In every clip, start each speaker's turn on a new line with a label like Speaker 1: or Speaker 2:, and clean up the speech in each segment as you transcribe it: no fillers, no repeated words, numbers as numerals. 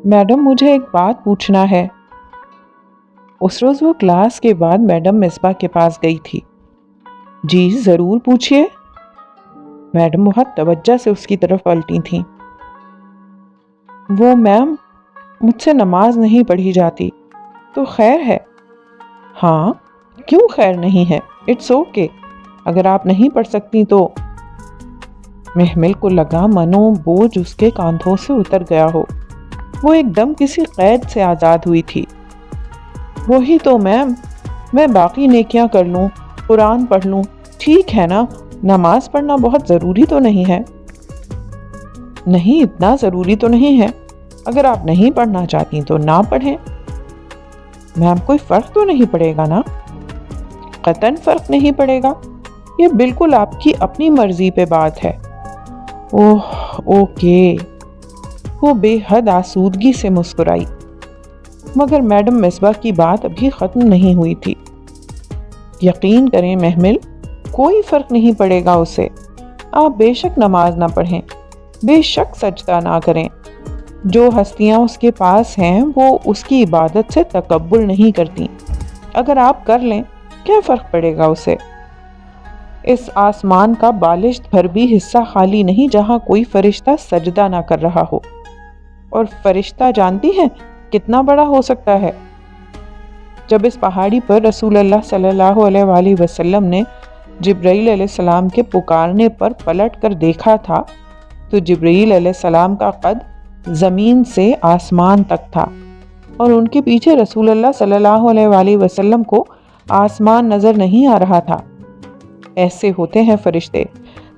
Speaker 1: Madam مجھے ایک بات پوچھنا ہے۔ اس روز وہ کلاس کے بعد میڈم مصباح کے پاس گئی تھی۔ جی ضرور پوچھئے۔ میڈم بہت توجہ سے اس کی طرف پلٹی تھیں۔ وہ میم مجھ سے نماز نہیں پڑھی جاتی، تو خیر ہے؟ ہاں کیوں خیر نہیں ہے؟ اٹس اوکے، اگر آپ نہیں پڑھ سکتی تو۔ محمل کو لگا منو بوجھ اس کے کاندھوں سے اتر گیا ہو، وہ ایک دم کسی قید سے آزاد ہوئی تھی۔ وہی تو میم، میں باقی نیکیاں کر لوں، قرآن پڑھ لوں، ٹھیک ہے نا، نماز پڑھنا بہت ضروری تو نہیں ہے؟ نہیں اتنا ضروری تو نہیں ہے، اگر آپ نہیں پڑھنا چاہتی تو نہ پڑھیں۔ میم کوئی فرق تو نہیں پڑے گا نا؟ قطعاً فرق نہیں پڑے گا، یہ بالکل آپ کی اپنی مرضی پہ بات ہے۔ اوہ اوکے، وہ بے حد آسودگی سے مسکرائی۔ مگر میڈم مصباح کی بات ابھی ختم نہیں ہوئی تھی۔ یقین کریں محمل، کوئی فرق نہیں پڑے گا اسے، آپ بے شک نماز نہ پڑھیں، بے شک سجدہ نہ کریں، جو ہستیاں اس کے پاس ہیں وہ اس کی عبادت سے تکبر نہیں کرتی، اگر آپ کر لیں کیا فرق پڑے گا اسے؟ اس آسمان کا بالشت بھر بھی حصہ خالی نہیں جہاں کوئی فرشتہ سجدہ نہ کر رہا ہو، اور فرشتہ جانتی ہیں کتنا بڑا ہو سکتا ہے؟ جب اس پہاڑی پر رسول اللہ صلی اللہ علیہ وآلہ وسلم نے جبرائیل علیہ السلام کے پکارنے پر پلٹ کر دیکھا تھا تو جبرائیل علیہ السلام کا قد زمین سے آسمان تک تھا، اور ان کے پیچھے رسول اللہ صلی اللہ علیہ وآلہ وسلم کو آسمان نظر نہیں آ رہا تھا۔ ایسے ہوتے ہیں فرشتے،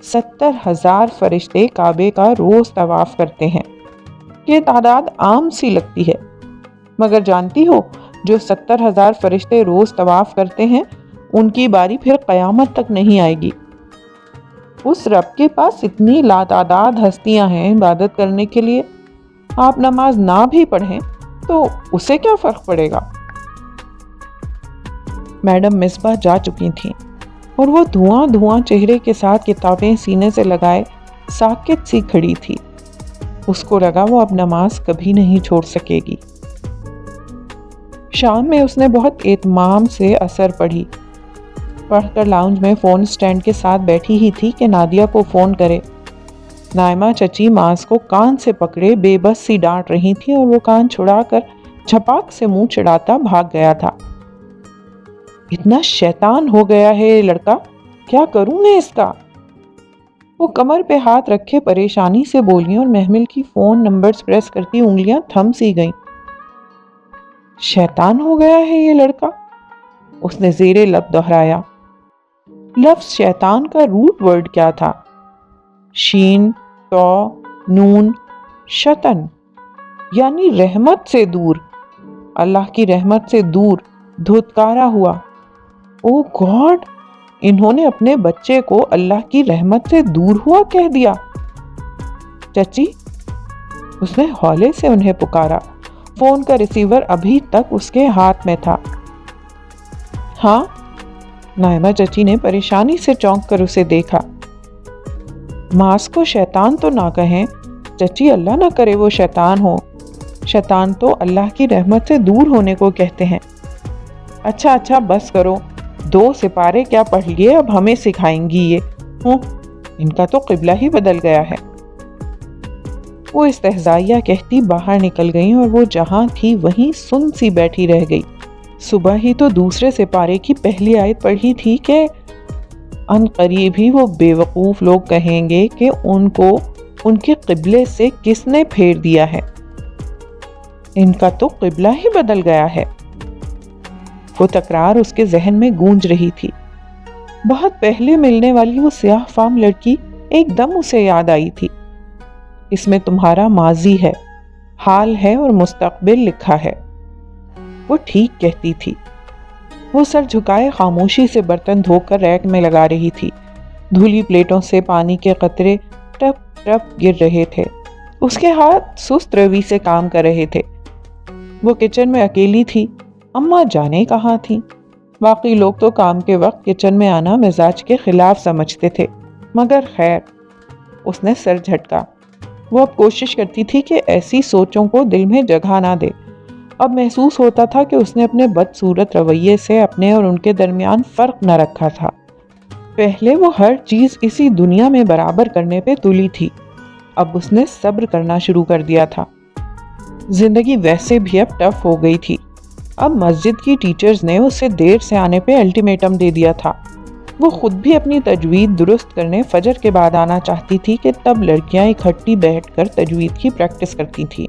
Speaker 1: 70,000 فرشتے کعبے کا روز طواف کرتے ہیں۔ یہ تعداد عام سی لگتی ہے، مگر جانتی ہو جو 70,000 فرشتے روز طواف کرتے ہیں ان کی باری پھر قیامت تک نہیں آئے گی۔ اس رب کے پاس اتنی لاتعداد ہستیاں ہیں عبادت کرنے کے لیے، آپ نماز نہ بھی پڑھیں تو اسے کیا فرق پڑے گا؟ میڈم مصباح جا چکی تھیں اور وہ دھواں دھواں چہرے کے ساتھ کتابیں سینے سے لگائے ساکت سی کھڑی تھی۔ اس کو لگا وہ اب نماز کبھی نہیں چھوڑ سکے گی۔ شام میں اس نے بہت اہتمام سے عصر پڑھی، پڑھ کر لاؤنج میں فون سٹینڈ کے ساتھ بیٹھی ہی تھی کہ نادیہ کو فون کرے۔ نائمہ چچی ماس کو کان سے پکڑے بے بس سی ڈانٹ رہی تھی اور وہ کان چھڑا کر جھپاک سے منہ چڑھاتا بھاگ گیا تھا۔ اتنا شیطان ہو گیا ہے یہ لڑکا، کیا کروں میں اس کا؟ وہ کمر پہ ہاتھ رکھے پریشانی سے بولی اور محمل کی فون نمبرز پریس کرتی انگلیاں تھم سی گئیں۔ شیطان ہو گیا ہے یہ لڑکا، اس نے زیر لب دہرایا۔ لفظ شیطان کا روٹ ورڈ کیا تھا؟ شین، تو، نون، شطن، یعنی رحمت سے دور، اللہ کی رحمت سے دور، دھتکارا ہوا۔ او گاڈ، انہوں نے اپنے بچے کو اللہ کی رحمت سے دور ہوا کہہ دیا۔ چچی، اس نے ہولے سے انہیں پکارا، فون کا ریسیور ابھی تک اس کے ہاتھ میں تھا۔ ہاں؟ نائمہ چچی نے پریشانی سے چونک کر اسے دیکھا۔ ماس کو شیطان تو نہ کہیں چچی، اللہ نہ کرے وہ شیطان ہو، شیطان تو اللہ کی رحمت سے دور ہونے کو کہتے ہیں۔ اچھا بس کرو، 2 سپارے کیا پڑھ لیے، اب ہمیں سکھائیں گی یہ، ان کا تو قبلہ ہی بدل گیا ہے۔ وہ استہزائیہ کہتی باہر نکل گئیں اور وہ جہاں تھی وہیں سن سی بیٹھی رہ گئی۔ صبح ہی تو دوسرے سپارے کی پہلی آیت پڑھی تھی کہ ان قریب ہی وہ بے وقوف لوگ کہیں گے کہ ان کو ان کے قبلے سے کس نے پھیر دیا ہے، ان کا تو قبلہ ہی بدل گیا ہے۔ وہ تکرار اس کے ذہن میں گونج رہی تھی۔ بہت پہلے ملنے والی وہ سیاہ فام لڑکی ایک دم اسے یاد آئی تھی۔ اس میں تمہارا ماضی ہے، حال ہے اور مستقبل لکھا ہے، وہ ٹھیک کہتی تھی۔ وہ سر جھکائے خاموشی سے برتن دھو کر ریک میں لگا رہی تھی۔ دھلی پلیٹوں سے پانی کے قطرے ٹپ ٹپ گر رہے تھے، اس کے ہاتھ سست روی سے کام کر رہے تھے۔ وہ کچن میں اکیلی تھی، اماں جانے کہاں تھیں؟ باقی لوگ تو کام کے وقت کچن میں آنا مزاج کے خلاف سمجھتے تھے، مگر خیر، اس نے سر جھٹکا۔ وہ اب کوشش کرتی تھی کہ ایسی سوچوں کو دل میں جگہ نہ دے۔ اب محسوس ہوتا تھا کہ اس نے اپنے بدصورت رویے سے اپنے اور ان کے درمیان فرق نہ رکھا تھا۔ پہلے وہ ہر چیز اسی دنیا میں برابر کرنے پہ تلی تھی، اب اس نے صبر کرنا شروع کر دیا تھا۔ زندگی ویسے بھی اب ٹف ہو گئی تھی۔ اب مسجد کی ٹیچرز نے اسے دیر سے آنے پہ الٹیمیٹم دے دیا تھا۔ وہ خود بھی اپنی تجوید درست کرنے فجر کے بعد آنا چاہتی تھی کہ تب لڑکیاں اکٹھی بیٹھ کر تجوید کی پریکٹس کرتی تھیں۔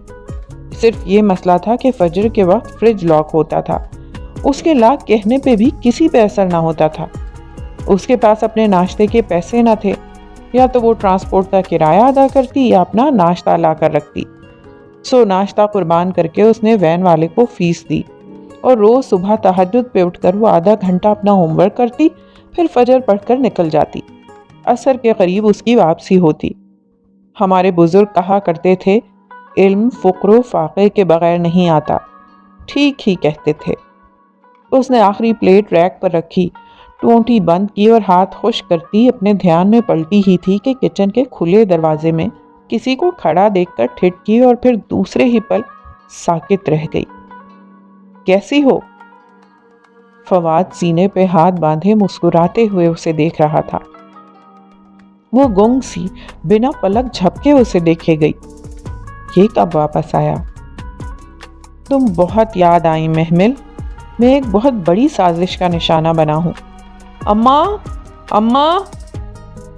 Speaker 1: صرف یہ مسئلہ تھا کہ فجر کے وقت فریج لاک ہوتا تھا، اس کے لاک کہنے پہ بھی کسی پہ اثر نہ ہوتا تھا۔ اس کے پاس اپنے ناشتے کے پیسے نہ تھے، یا تو وہ ٹرانسپورٹ کا کرایہ ادا کرتی یا اپنا ناشتہ لا کر رکھتی۔ سو ناشتہ قربان کر کے اس نے وین والے کو فیس دی، اور روز صبح تہجد پہ اٹھ کر وہ آدھا گھنٹہ اپنا ہوم ورک کرتی، پھر فجر پڑھ کر نکل جاتی۔ عصر کے قریب اس کی واپسی ہوتی۔ ہمارے بزرگ کہا کرتے تھے، علم فقر و فاقے کے بغیر نہیں آتا۔ ٹھیک ہی کہتے تھے۔ اس نے آخری پلیٹ ریک پر رکھی، ٹونٹی بند کی اور ہاتھ خشک کرتی اپنے دھیان میں پلٹی ہی تھی کہ کچن کے کھلے دروازے میں کسی کو کھڑا دیکھ کر ٹھٹ کی اور پھر دوسرے ہی پل ساکت رہ گئی۔ کیسی ہو؟ فواد سینے پہ ہاتھ باندھے مسکراتے ہوئے اسے دیکھ رہا تھا۔ وہ گنگ سی بنا پلک جھپکے اسے دیکھے گئی۔ یہ کب واپس آیا؟ تم بہت یاد آئی محمل، میں ایک بہت بڑی سازش کا نشانہ بنا ہوں۔ اماں اماں،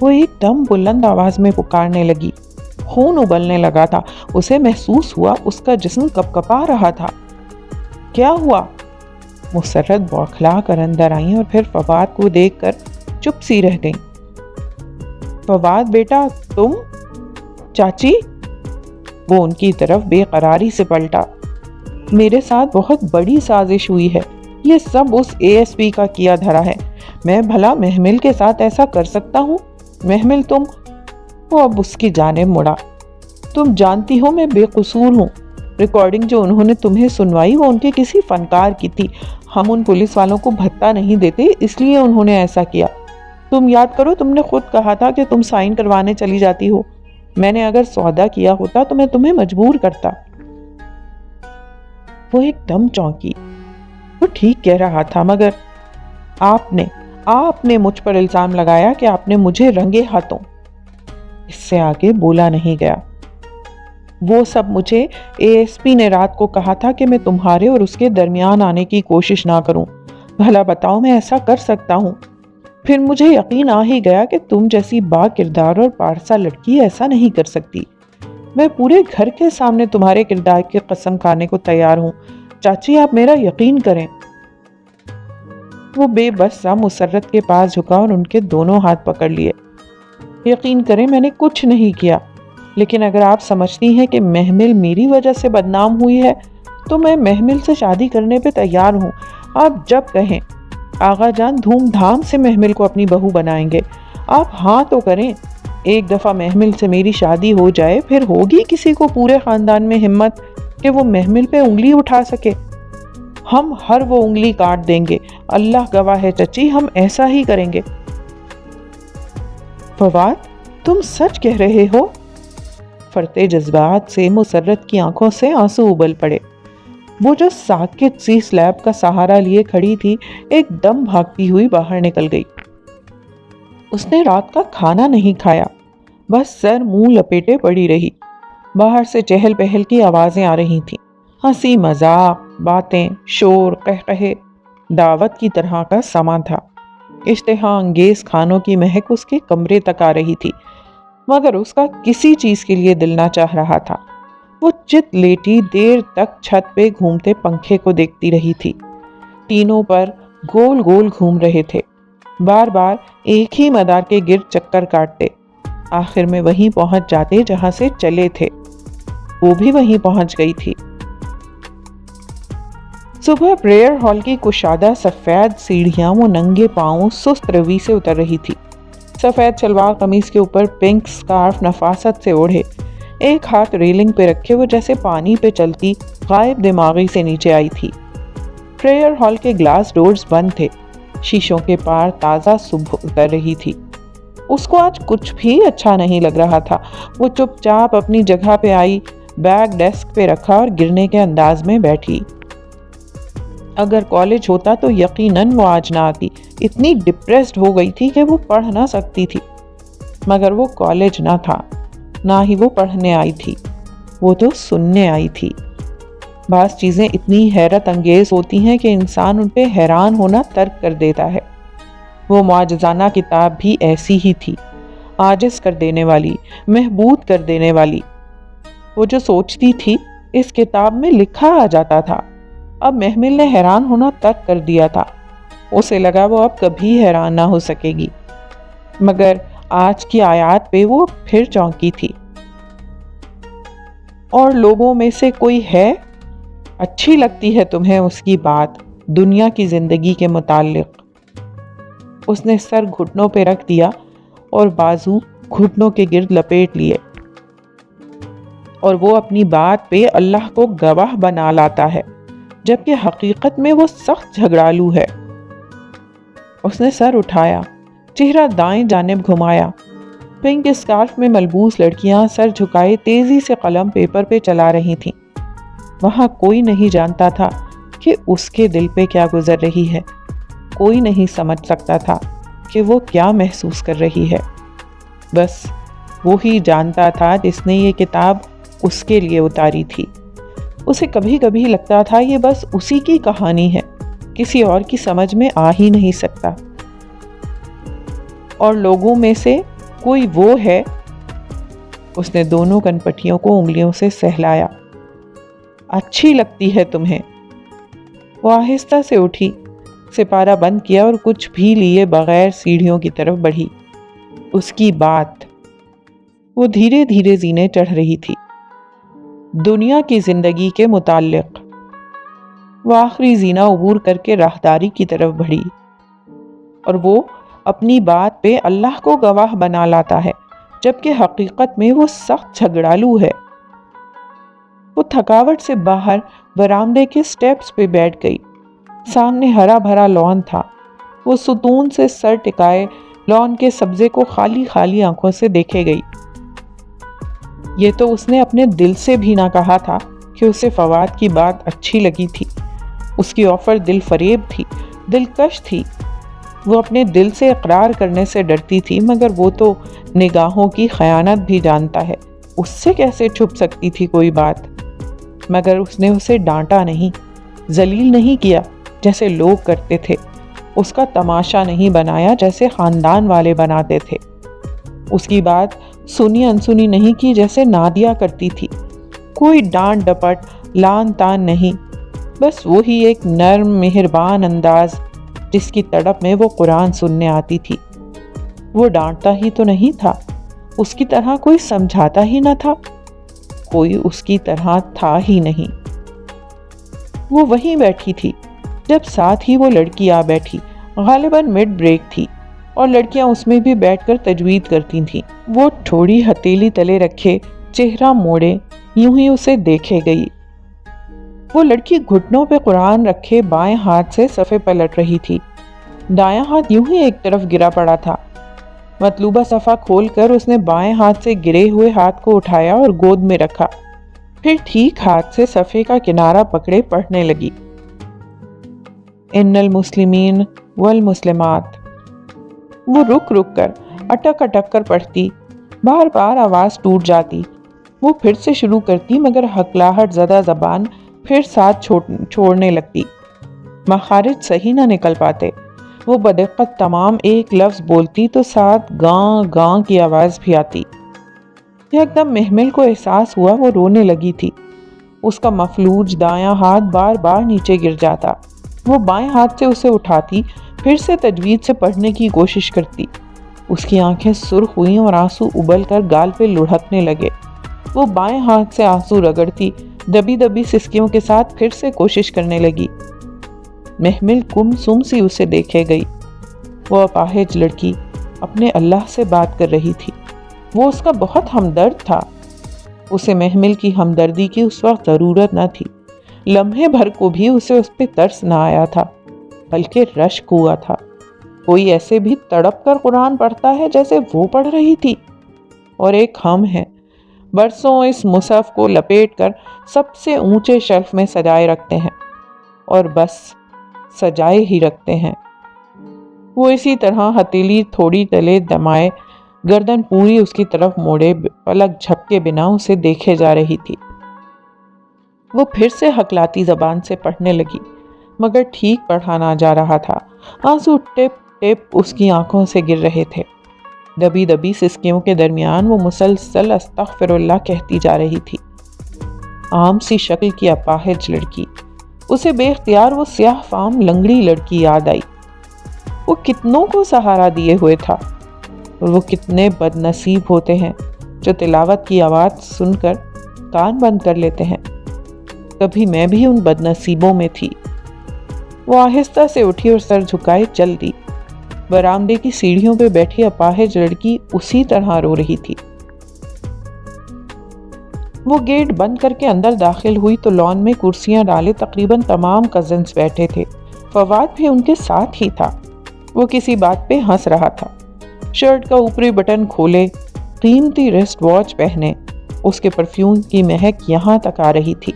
Speaker 1: وہ ایک دم بلند آواز میں پکارنے لگی۔ خون ابلنے لگا تھا، اسے محسوس ہوا اس کا جسم کپکپا رہا تھا۔ کیا ہوا؟ مسرت بوکھلا کر اندر آئیں اور پھر فواد کو دیکھ کر چپ سی رہ گئیں۔ فواد بیٹا تم؟ چاچی؟ وہ ان کی طرف بے قراری سے پلٹا۔ میرے ساتھ بہت بڑی سازش ہوئی ہے، یہ سب اس ASP کا کیا دھرا ہے۔ میں بھلا محمل کے ساتھ ایسا کر سکتا ہوں؟ محمل تم… وہ اب اس کی جانب مڑا۔ تم جانتی ہو میں بے قصور ہوں۔ ریکارڈنگ جو انہوں نے تمہیں سنوائی وہ ان کے کسی فنکار کی تھی۔ ہم ان پولیس والوں کو بھتہ نہیں دیتے، اس لیے انہوں نے ایسا کیا۔ تم یاد کرو، تم نے خود کہا تھا کہ تم سائن کروانے چلی جاتی ہو۔ میں نے اگر سودا کیا ہوتا تو میں تمہیں مجبور کرتا۔ وہ ایک دم چونکی۔ وہ ٹھیک کہہ رہا تھا، مگر آپ نے مجھ پر الزام لگایا کہ آپ نے مجھے رنگے ہاتھوں… اس سے آگے بولا نہیں گیا۔ وہ سب مجھے ASP نے رات کو کہا تھا کہ میں تمہارے اور اس کے درمیان آنے کی کوشش نہ کروں۔ بھلا بتاؤ میں ایسا کر سکتا ہوں؟ پھر مجھے یقین آ ہی گیا کہ تم جیسی با کردار اور پارسا لڑکی ایسا نہیں کر سکتی۔ میں پورے گھر کے سامنے تمہارے کردار کی قسم کھانے کو تیار ہوں۔ چاچی آپ میرا یقین کریں۔ وہ بے بس سا مسرت کے پاس جھکا اور ان کے دونوں ہاتھ پکڑ لیے۔ یقین کریں میں نے کچھ نہیں کیا، لیکن اگر آپ سمجھتی ہیں کہ محمل میری وجہ سے بدنام ہوئی ہے تو میں محمل سے شادی کرنے پہ تیار ہوں۔ آپ جب کہیں۔ آغا جان دھوم دھام سے محمل کو اپنی بہو بنائیں گے۔ آپ ہاں تو کریں۔ ایک دفعہ محمل سے میری شادی ہو جائے، پھر ہوگی کسی کو پورے خاندان میں ہمت کہ وہ محمل پہ انگلی اٹھا سکے؟ ہم ہر وہ انگلی کاٹ دیں گے، اللہ گواہ ہے چچی، ہم ایسا ہی کریں گے۔ فواد تم سچ کہہ رہے ہو؟ فرتے جذبات سے مسرت کی آنکھوں سے آنسو ابل پڑے۔ وہ جو ساکت سی سلیب کا سہارا لیے کھڑی تھی ایک دم بھاگتی ہوئی باہر نکل گئی۔ اس نے رات کا کھانا نہیں کھایا، بس سر منہ لپیٹے پڑی رہی۔ باہر سے چہل پہل کی آوازیں آ رہی تھیں، ہنسی مذاق، باتیں، شور، قہقہے۔ دعوت کی طرح کا سما تھا۔ اشتہا انگیز کھانوں کی مہک اس کے کمرے تک آ رہی تھی، مگر اس کا کسی چیز کے لیے دل نہ چاہ رہا تھا۔ وہ چت لیٹی دیر تک چھت پہ گھومتے پنکھے کو دیکھتی رہی تھی۔ تینوں پر گول گول گھوم رہے تھے، بار بار ایک ہی مدار کے گرد چکر کاٹتے، آخر میں وہیں پہنچ جاتے جہاں سے چلے تھے۔ وہ بھی وہیں پہنچ گئی تھی۔ صبح پریئر ہال کی کشادہ سفید سیڑھیاں وہ ننگے پاؤں سست روی سے اتر رہی تھی۔ سفید شلوار قمیص کے اوپر پنک سکارف نفاست سے اوڑھے، ایک ہاتھ ریلنگ پہ رکھے وہ جیسے پانی پہ چلتی غائب دماغی سے نیچے آئی تھی۔ پریئر ہال کے گلاس ڈورز بند تھے، شیشوں کے پار تازہ صبح اتر رہی تھی۔ اس کو آج کچھ بھی اچھا نہیں لگ رہا تھا۔ وہ چپ چاپ اپنی جگہ پہ آئی، بیگ ڈیسک پہ رکھا اور گرنے کے انداز میں بیٹھی۔ اگر کالج ہوتا تو یقیناً وہ آج نہ آتی۔ اتنی ڈپریسڈ ہو گئی تھی کہ وہ پڑھ نہ سکتی تھی۔ مگر وہ کالج نہ تھا، نہ ہی وہ پڑھنے آئی تھی، وہ تو سننے آئی تھی۔ بعض چیزیں اتنی حیرت انگیز ہوتی ہیں کہ انسان ان پہ حیران ہونا ترک کر دیتا ہے۔ وہ معجزانہ کتاب بھی ایسی ہی تھی، عاجز کر دینے والی، محبود کر دینے والی۔ وہ جو سوچتی تھی اس کتاب میں لکھا آ جاتا تھا۔ اب محمل نے حیران ہونا ترک کر دیا تھا۔ اسے لگا وہ اب کبھی حیران نہ ہو سکے گی، مگر آج کی آیات پہ وہ پھر چونکی تھی۔ اور لوگوں میں سے کوئی ہے، اچھی لگتی ہے تمہیں اس کی بات دنیا کی زندگی کے متعلق؟ اس نے سر گھٹنوں پہ رکھ دیا اور بازو گھٹنوں کے گرد لپیٹ لیے، اور وہ اپنی بات پہ اللہ کو گواہ بنا لاتا ہے، جبکہ حقیقت میں وہ سخت جھگڑالو ہے۔ اس نے سر اٹھایا، چہرہ دائیں جانب گھمایا۔ پنک اسکارف میں ملبوس لڑکیاں سر جھکائے تیزی سے قلم پیپر پہ چلا رہی تھیں۔ وہاں کوئی نہیں جانتا تھا کہ اس کے دل پہ کیا گزر رہی ہے۔ کوئی نہیں سمجھ سکتا تھا کہ وہ کیا محسوس کر رہی ہے۔ بس وہی جانتا تھا جس نے یہ کتاب اس کے لیے اتاری تھی۔ اسے کبھی کبھی لگتا تھا یہ بس اسی کی کہانی ہے، کسی اور کی سمجھ میں آ ہی نہیں سکتا۔ اور لوگوں میں سے کوئی وہ ہے۔ اس نے دونوں کنپٹیوں کو انگلیوں سے سہلایا۔ اچھی لگتی ہے تمہیں۔ وہ آہستہ سے اٹھی، سپارہ بند کیا اور کچھ بھی لیے بغیر سیڑھیوں کی طرف بڑھی۔ اس کی بات وہ دھیرے دھیرے زینے چڑھ رہی تھی، دنیا کی زندگی کے متعلق۔ وہ آخری زینہ عبور کر کے راہداری کی طرف بڑھی، اور وہ اپنی بات پہ اللہ کو گواہ بنا لاتا ہے، جبکہ حقیقت میں وہ سخت جھگڑالو ہے۔ وہ تھکاوٹ سے باہر برآمدے کے سٹیپس پہ بیٹھ گئی۔ سامنے ہرا بھرا لان تھا۔ وہ ستون سے سر ٹکائے لان کے سبزے کو خالی خالی آنکھوں سے دیکھے گئی۔ یہ تو اس نے اپنے دل سے بھی نہ کہا تھا کہ اسے فواد کی بات اچھی لگی تھی۔ اس کی آفر دل فریب تھی، دلکش تھی۔ وہ اپنے دل سے اقرار کرنے سے ڈرتی تھی، مگر وہ تو نگاہوں کی خیانت بھی جانتا ہے، اس سے کیسے چھپ سکتی تھی کوئی بات؟ مگر اس نے اسے ڈانٹا نہیں، ذلیل نہیں کیا جیسے لوگ کرتے تھے، اس کا تماشا نہیں بنایا جیسے خاندان والے بناتے تھے، اس کی بات سنی انسنی نہیں کی جیسے نادیہ کرتی تھی۔ کوئی ڈانٹ ڈپٹ، لان تان نہیں، بس وہی ایک نرم مہربان انداز جس کی تڑپ میں وہ قرآن سننے آتی تھی۔ وہ ڈانٹتا ہی تو نہیں تھا، اس کی طرح کوئی سمجھاتا ہی نہ تھا، کوئی اس کی طرح تھا ہی نہیں۔ وہ وہیں بیٹھی تھی جب ساتھ ہی وہ لڑکی آ بیٹھی، غالباً مڈ بریک تھی، اور لڑکیاں اس میں بھی بیٹھ کر تجوید کرتی تھیں۔ وہ تھوڑی ہتھیلی تلے رکھے، چہرہ موڑے، یوں ہی اسے دیکھے گئی۔ وہ لڑکی گھٹنوں پہ قرآن رکھے بائیں ہاتھ سے صفحے پلٹ رہی تھی، دایاں ہاتھ یوں ہی ایک طرف گرا پڑا تھا۔ مطلوبہ صفحہ کھول کر اس نے بائیں ہاتھ سے گرے ہوئے ہاتھ کو اٹھایا اور گود میں رکھا، پھر ٹھیک ہاتھ سے صفحے کا کنارہ پکڑے پڑھنے لگی۔ ان المسلمین والمسلمات۔ وہ رک رک کر، اٹک اٹک کر پڑھتی، بار بار آواز ٹوٹ جاتی۔ وہ پھر سے شروع کرتی، مگر ہکلاہٹ زدہ زبان پھر ساتھ چھوڑنے لگتی، مخارج صحیح نہ نکل پاتے۔ وہ بدقت تمام ایک لفظ بولتی تو ساتھ گاں گاں کی آواز بھی آتی۔ ایک دم محمل کو احساس ہوا وہ رونے لگی تھی۔ اس کا مفلوج دایاں ہاتھ بار بار نیچے گر جاتا۔ وہ بائیں ہاتھ سے اسے اٹھاتی، پھر سے تجوید سے پڑھنے کی کوشش کرتی۔ اس کی آنکھیں سرخ ہوئیں اور آنسو ابل کر گال پہ لڑھکنے لگے۔ وہ بائیں ہاتھ سے آنسو رگڑتی، دبی دبی سسکیوں کے ساتھ پھر سے کوشش کرنے لگی۔ محمل گم سم سی اسے دیکھے گئی۔ وہ اپاہج لڑکی اپنے اللہ سے بات کر رہی تھی۔ وہ اس کا بہت ہمدرد تھا۔ اسے محمل کی ہمدردی کی اس وقت ضرورت نہ تھی۔ لمحے بھر کو بھی اسے اس پہ ترس نہ آیا تھا، بلکہ رشک ہوا تھا۔ کوئی ایسے بھی تڑپ کر قرآن پڑھتا ہے جیسے وہ پڑھ رہی تھی، اور ایک ہم ہیں برسوں اس مصحف کو لپیٹ کر سب سے اونچے شیلف میں سجائے رکھتے ہیں، اور بس سجائے ہی رکھتے ہیں۔ وہ اسی طرح ہتھیلی تھوڑی تلے دمائے، گردن پوری اس کی طرف موڑے، پلک جھپکے بنا اسے دیکھے جا رہی تھی۔ وہ پھر سے ہکلاتی زبان سے پڑھنے لگی، مگر ٹھیک پڑھا نہ جا رہا تھا۔ آنسو ٹپ ٹپ اس کی آنکھوں سے گر رہے تھے۔ دبی دبی سسکیوں کے درمیان وہ مسلسل استغفر اللہ کہتی جا رہی تھی۔ عام سی شکل کی اپاہج لڑکی، اسے بے اختیار وہ سیاہ فام لنگڑی لڑکی یاد آئی۔ وہ کتنوں کو سہارا دیے ہوئے تھا، اور وہ کتنے بد نصیب ہوتے ہیں جو تلاوت کی آواز سن کر کان بند کر لیتے ہیں۔ کبھی میں بھی ان بد نصیبوں میں تھی۔ وہ آہستہ سے اٹھی اور سر جھکائے چل دی۔ برآمدے کی سیڑھیوں پہ بیٹھی اپاہج لڑکی اسی طرح رو رہی تھی۔ وہ گیٹ بند کر کے اندر داخل ہوئی تو لان میں کرسیاں ڈالے تقریباً تمام کزنز بیٹھے تھے۔ فواد بھی ان کے ساتھ ہی تھا۔ وہ کسی بات پہ ہنس رہا تھا۔ شرٹ کا اوپری بٹن کھولے، قیمتی ریسٹ واچ پہنے، اس کے پرفیوم کی مہک یہاں تک آ رہی تھی۔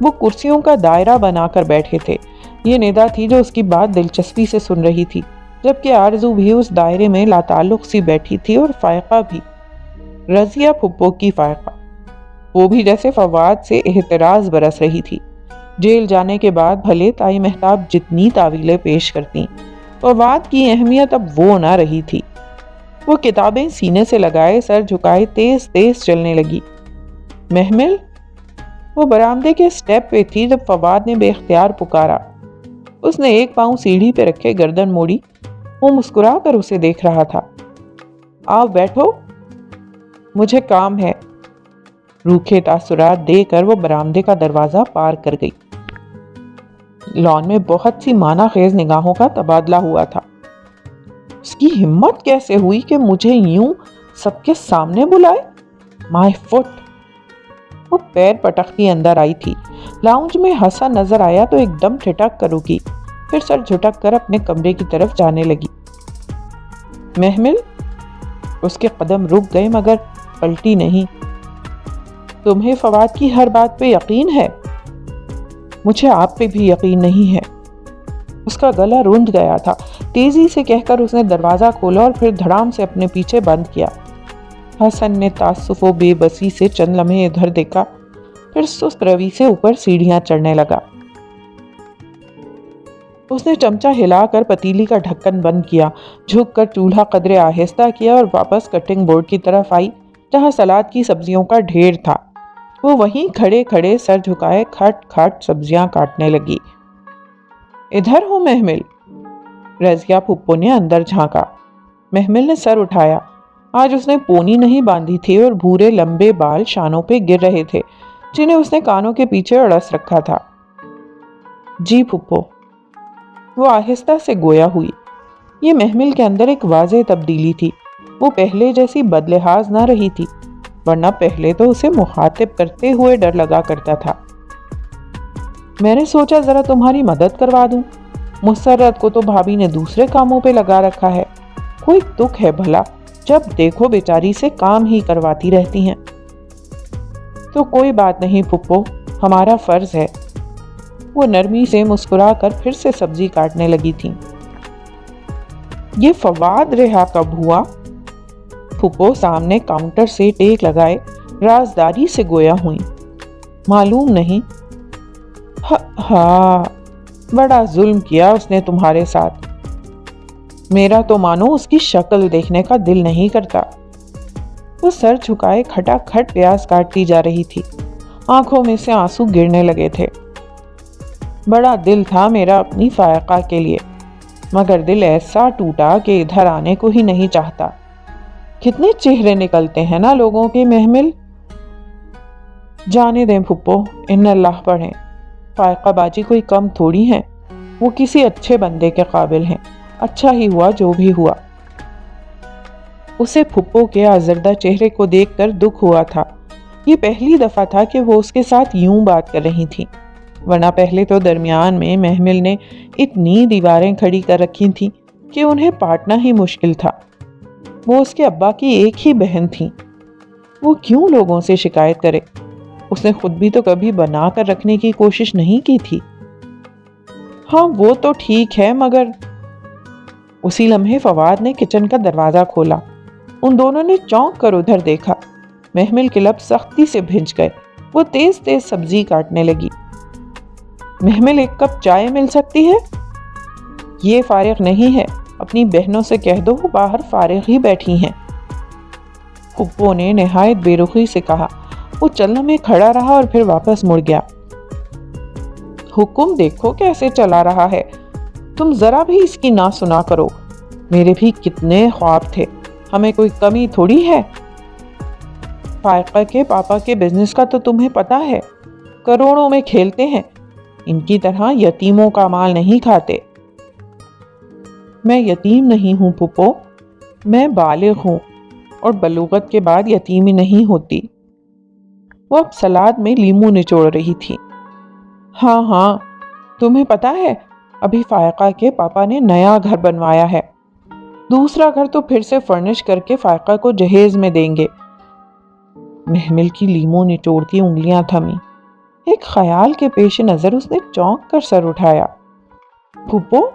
Speaker 1: وہ کرسیوں کا دائرہ بنا کر بیٹھے تھے۔ یہ ندا تھی جو اس کی بات دلچسپی سے سن رہی تھی، جبکہ آرزو بھی اس دائرے میں لاتعلق سی بیٹھی تھی، اور فائقہ بھی، رضیہ پھپھو کی فائقہ، وہ بھی جیسے فواد سے احتراز برس رہی تھی۔ جیل جانے کے بعد بھلے تائی مہتاب جتنی تعویلیں پیش کرتی، فواد کی اہمیت اب وہ نہ رہی تھی۔ وہ کتابیں سینے سے لگائے سر جھکائے تیز تیز چلنے لگی۔ محمل؟ وہ برآمدے کے سٹیپ پہ تھی جب فواد نے بے اختیار پکارا۔ اس نے ایک پاؤں سیڑھی پہ رکھے گردن موڑی۔ وہ مسکرا کر اسے دیکھ رہا تھا۔ آؤ بیٹھو، مجھے کام ہے۔ روکھے تاثرات دے کر وہ برآمدے کا دروازہ پار کر گئی۔ لان میں بہت سی معنی خیز نگاہوں کا تبادلہ ہوا تھا۔ اس کی ہمت کیسے ہوئی کہ مجھے یوں سب کے سامنے بلائے؟ مائی فٹ! وہ پیر پٹکتی اندر آئی تھی۔ لاؤنج میں ہنسا نظر آیا تو ایک دم ٹھٹک کر رکی، پھر سر جھٹک کر اپنے کمرے کی طرف جانے لگی۔ محمل؟ اس کے قدم رک گئے مگر پلٹی نہیں۔ تمہیں فواد کی ہر بات پہ یقین ہے؟ مجھے آپ پہ بھی یقین نہیں ہے۔ اس کا گلا رونج گیا تھا۔ تیزی سے کہہ کر اس نے دروازہ کھولا اور پھر دھڑام سے اپنے پیچھے بند کیا۔ حسن نے تعصف و بے بسی سے چند لمحے ادھر دیکھا، پھر سست روی سے اوپر سیڑھیاں چڑھنے لگا۔ اس نے چمچہ ہلا کر پتیلی کا ڈھکن بند کیا، جھک کر چولہا قدرے آہستہ کیا اور واپس کٹنگ بورڈ کی طرف آئی جہاں سلاد کی سبزیوں کا ڈھیر تھا۔ وہ وہیں کھڑے کھڑے سر جھکائے کھٹ کھٹ سبزیاں کاٹنے لگی۔ ادھر ہو محمل؟ رضیہ پھپھو نے اندر جھانکا۔ محمل نے سر اٹھایا۔ آج اس نے پونی نہیں باندھی تھی اور بھورے لمبے بال شانوں پہ گر رہے تھے جنہیں اس نے کانوں کے پیچھے اڑس رکھا تھا۔ جی پھپھو۔ وہ آہستہ سے گویا ہوئی۔ یہ محمل کے اندر ایک واضح تبدیلی تھی۔ وہ پہلے جیسی بدلحاظ نہ رہی تھی، ورنہ پہلے تو اسے مخاطب کرتے ہوئے ڈر لگا کرتا تھا۔ میں نے سوچا ذرا تمہاری مدد کروا دوں۔ مسرت کو تو بھابھی نے دوسرے کاموں پہ لگا رکھا ہے۔ کوئی دکھ ہے بھلا، جب دیکھو بیچاری سے کام ہی کرواتی رہتی ہیں۔ تو کوئی بات نہیں پھپھو، ہمارا فرض ہے۔ وہ نرمی سے مسکرا کر پھر سے سبزی کاٹنے لگی تھی۔ یہ فواد رہا کب ہوا؟ پھپھو سامنے کاؤنٹر سے ٹیک لگائے رازداری سے گویا ہوئی۔ معلوم نہیں۔ ہاں، بڑا ظلم کیا اس نے تمہارے ساتھ۔ میرا تو مانو اس کی شکل دیکھنے کا دل نہیں کرتا۔ وہ سر جھکائے کھٹا کھٹ پیاز کاٹتی جا رہی تھی۔ آنکھوں میں سے آنسو گرنے لگے تھے۔ بڑا دل تھا میرا اپنی فائقہ کے لیے، مگر دل ایسا ٹوٹا کہ ادھر آنے کو ہی نہیں چاہتا۔ کتنے چہرے نکلتے ہیں نا لوگوں کے محمل۔ جانے دیں پھپھو، ان اللہ پڑھیں۔ فائقہ باجی کوئی کم تھوڑی ہیں، وہ کسی اچھے بندے کے قابل ہیں۔ اچھا ہی ہوا جو بھی ہوا۔ اسے پھپھو کے آزردہ چہرے کو دیکھ کر دکھ ہوا تھا۔ یہ پہلی دفعہ تھا کہ وہ اس کے ساتھ یوں بات کر رہی تھی، ورنہ پہلے تو درمیان میں محمل نے اتنی دیواریں کھڑی کر رکھی تھیں کہ انہیں پاٹنا ہی مشکل تھا۔ وہ اس کے ابا کی ایک ہی بہن تھیں۔ وہ کیوں لوگوں سے شکایت کرے؟ اس نے خود بھی تو کبھی بنا کر رکھنے کی کوشش نہیں کی تھی۔ ہاں وہ تو ٹھیک ہے، مگر اسی لمحے فواد نے کچن کا دروازہ کھولا۔ ان دونوں نے چونک کر ادھر دیکھا۔ محمل کے لب سختی سے بھنج گئے۔ وہ تیز تیز سبزی کاٹنے لگی۔ محمل، ایک کپ چائے مل سکتی ہے؟ یہ فارغ نہیں ہے، اپنی بہنوں سے کہہ دو باہر فارغ ہی بیٹھی ہیں۔ پھپھو نے نہایت بے رخی سے کہا۔ وہ چند لمحے کھڑا رہا اور پھر واپس مڑ گیا۔ حکم دیکھو کیسے چلا رہا ہے، تم ذرا بھی اس کی نہ سنا کرو۔ میرے بھی کتنے خواب تھے، ہمیں کوئی کمی تھوڑی ہے۔ فائقہ کے پاپا کے بزنس کا تو تمہیں پتا ہے، کروڑوں میں کھیلتے ہیں، ان کی طرح یتیموں کا مال نہیں کھاتے۔ میں یتیم نہیں ہوں پھپھو، میں بالغ ہوں، اور بلوغت کے بعد یتیمی نہیں ہوتی۔ وہ اب سلاد میں لیموں نچوڑ رہی تھی۔ ہاں ہاں، تمہیں پتا ہے ابھی فائقہ کے پاپا نے نیا گھر بنوایا ہے، دوسرا گھر تو پھر سے فرنش کر کے فائقہ کو جہیز میں دیں گے۔ محمل کی لیموں نچوڑتی انگلیاں تھمی۔ ایک خیال کے پیش نظر اس نے چونک کر سر اٹھایا۔ پھپھو؟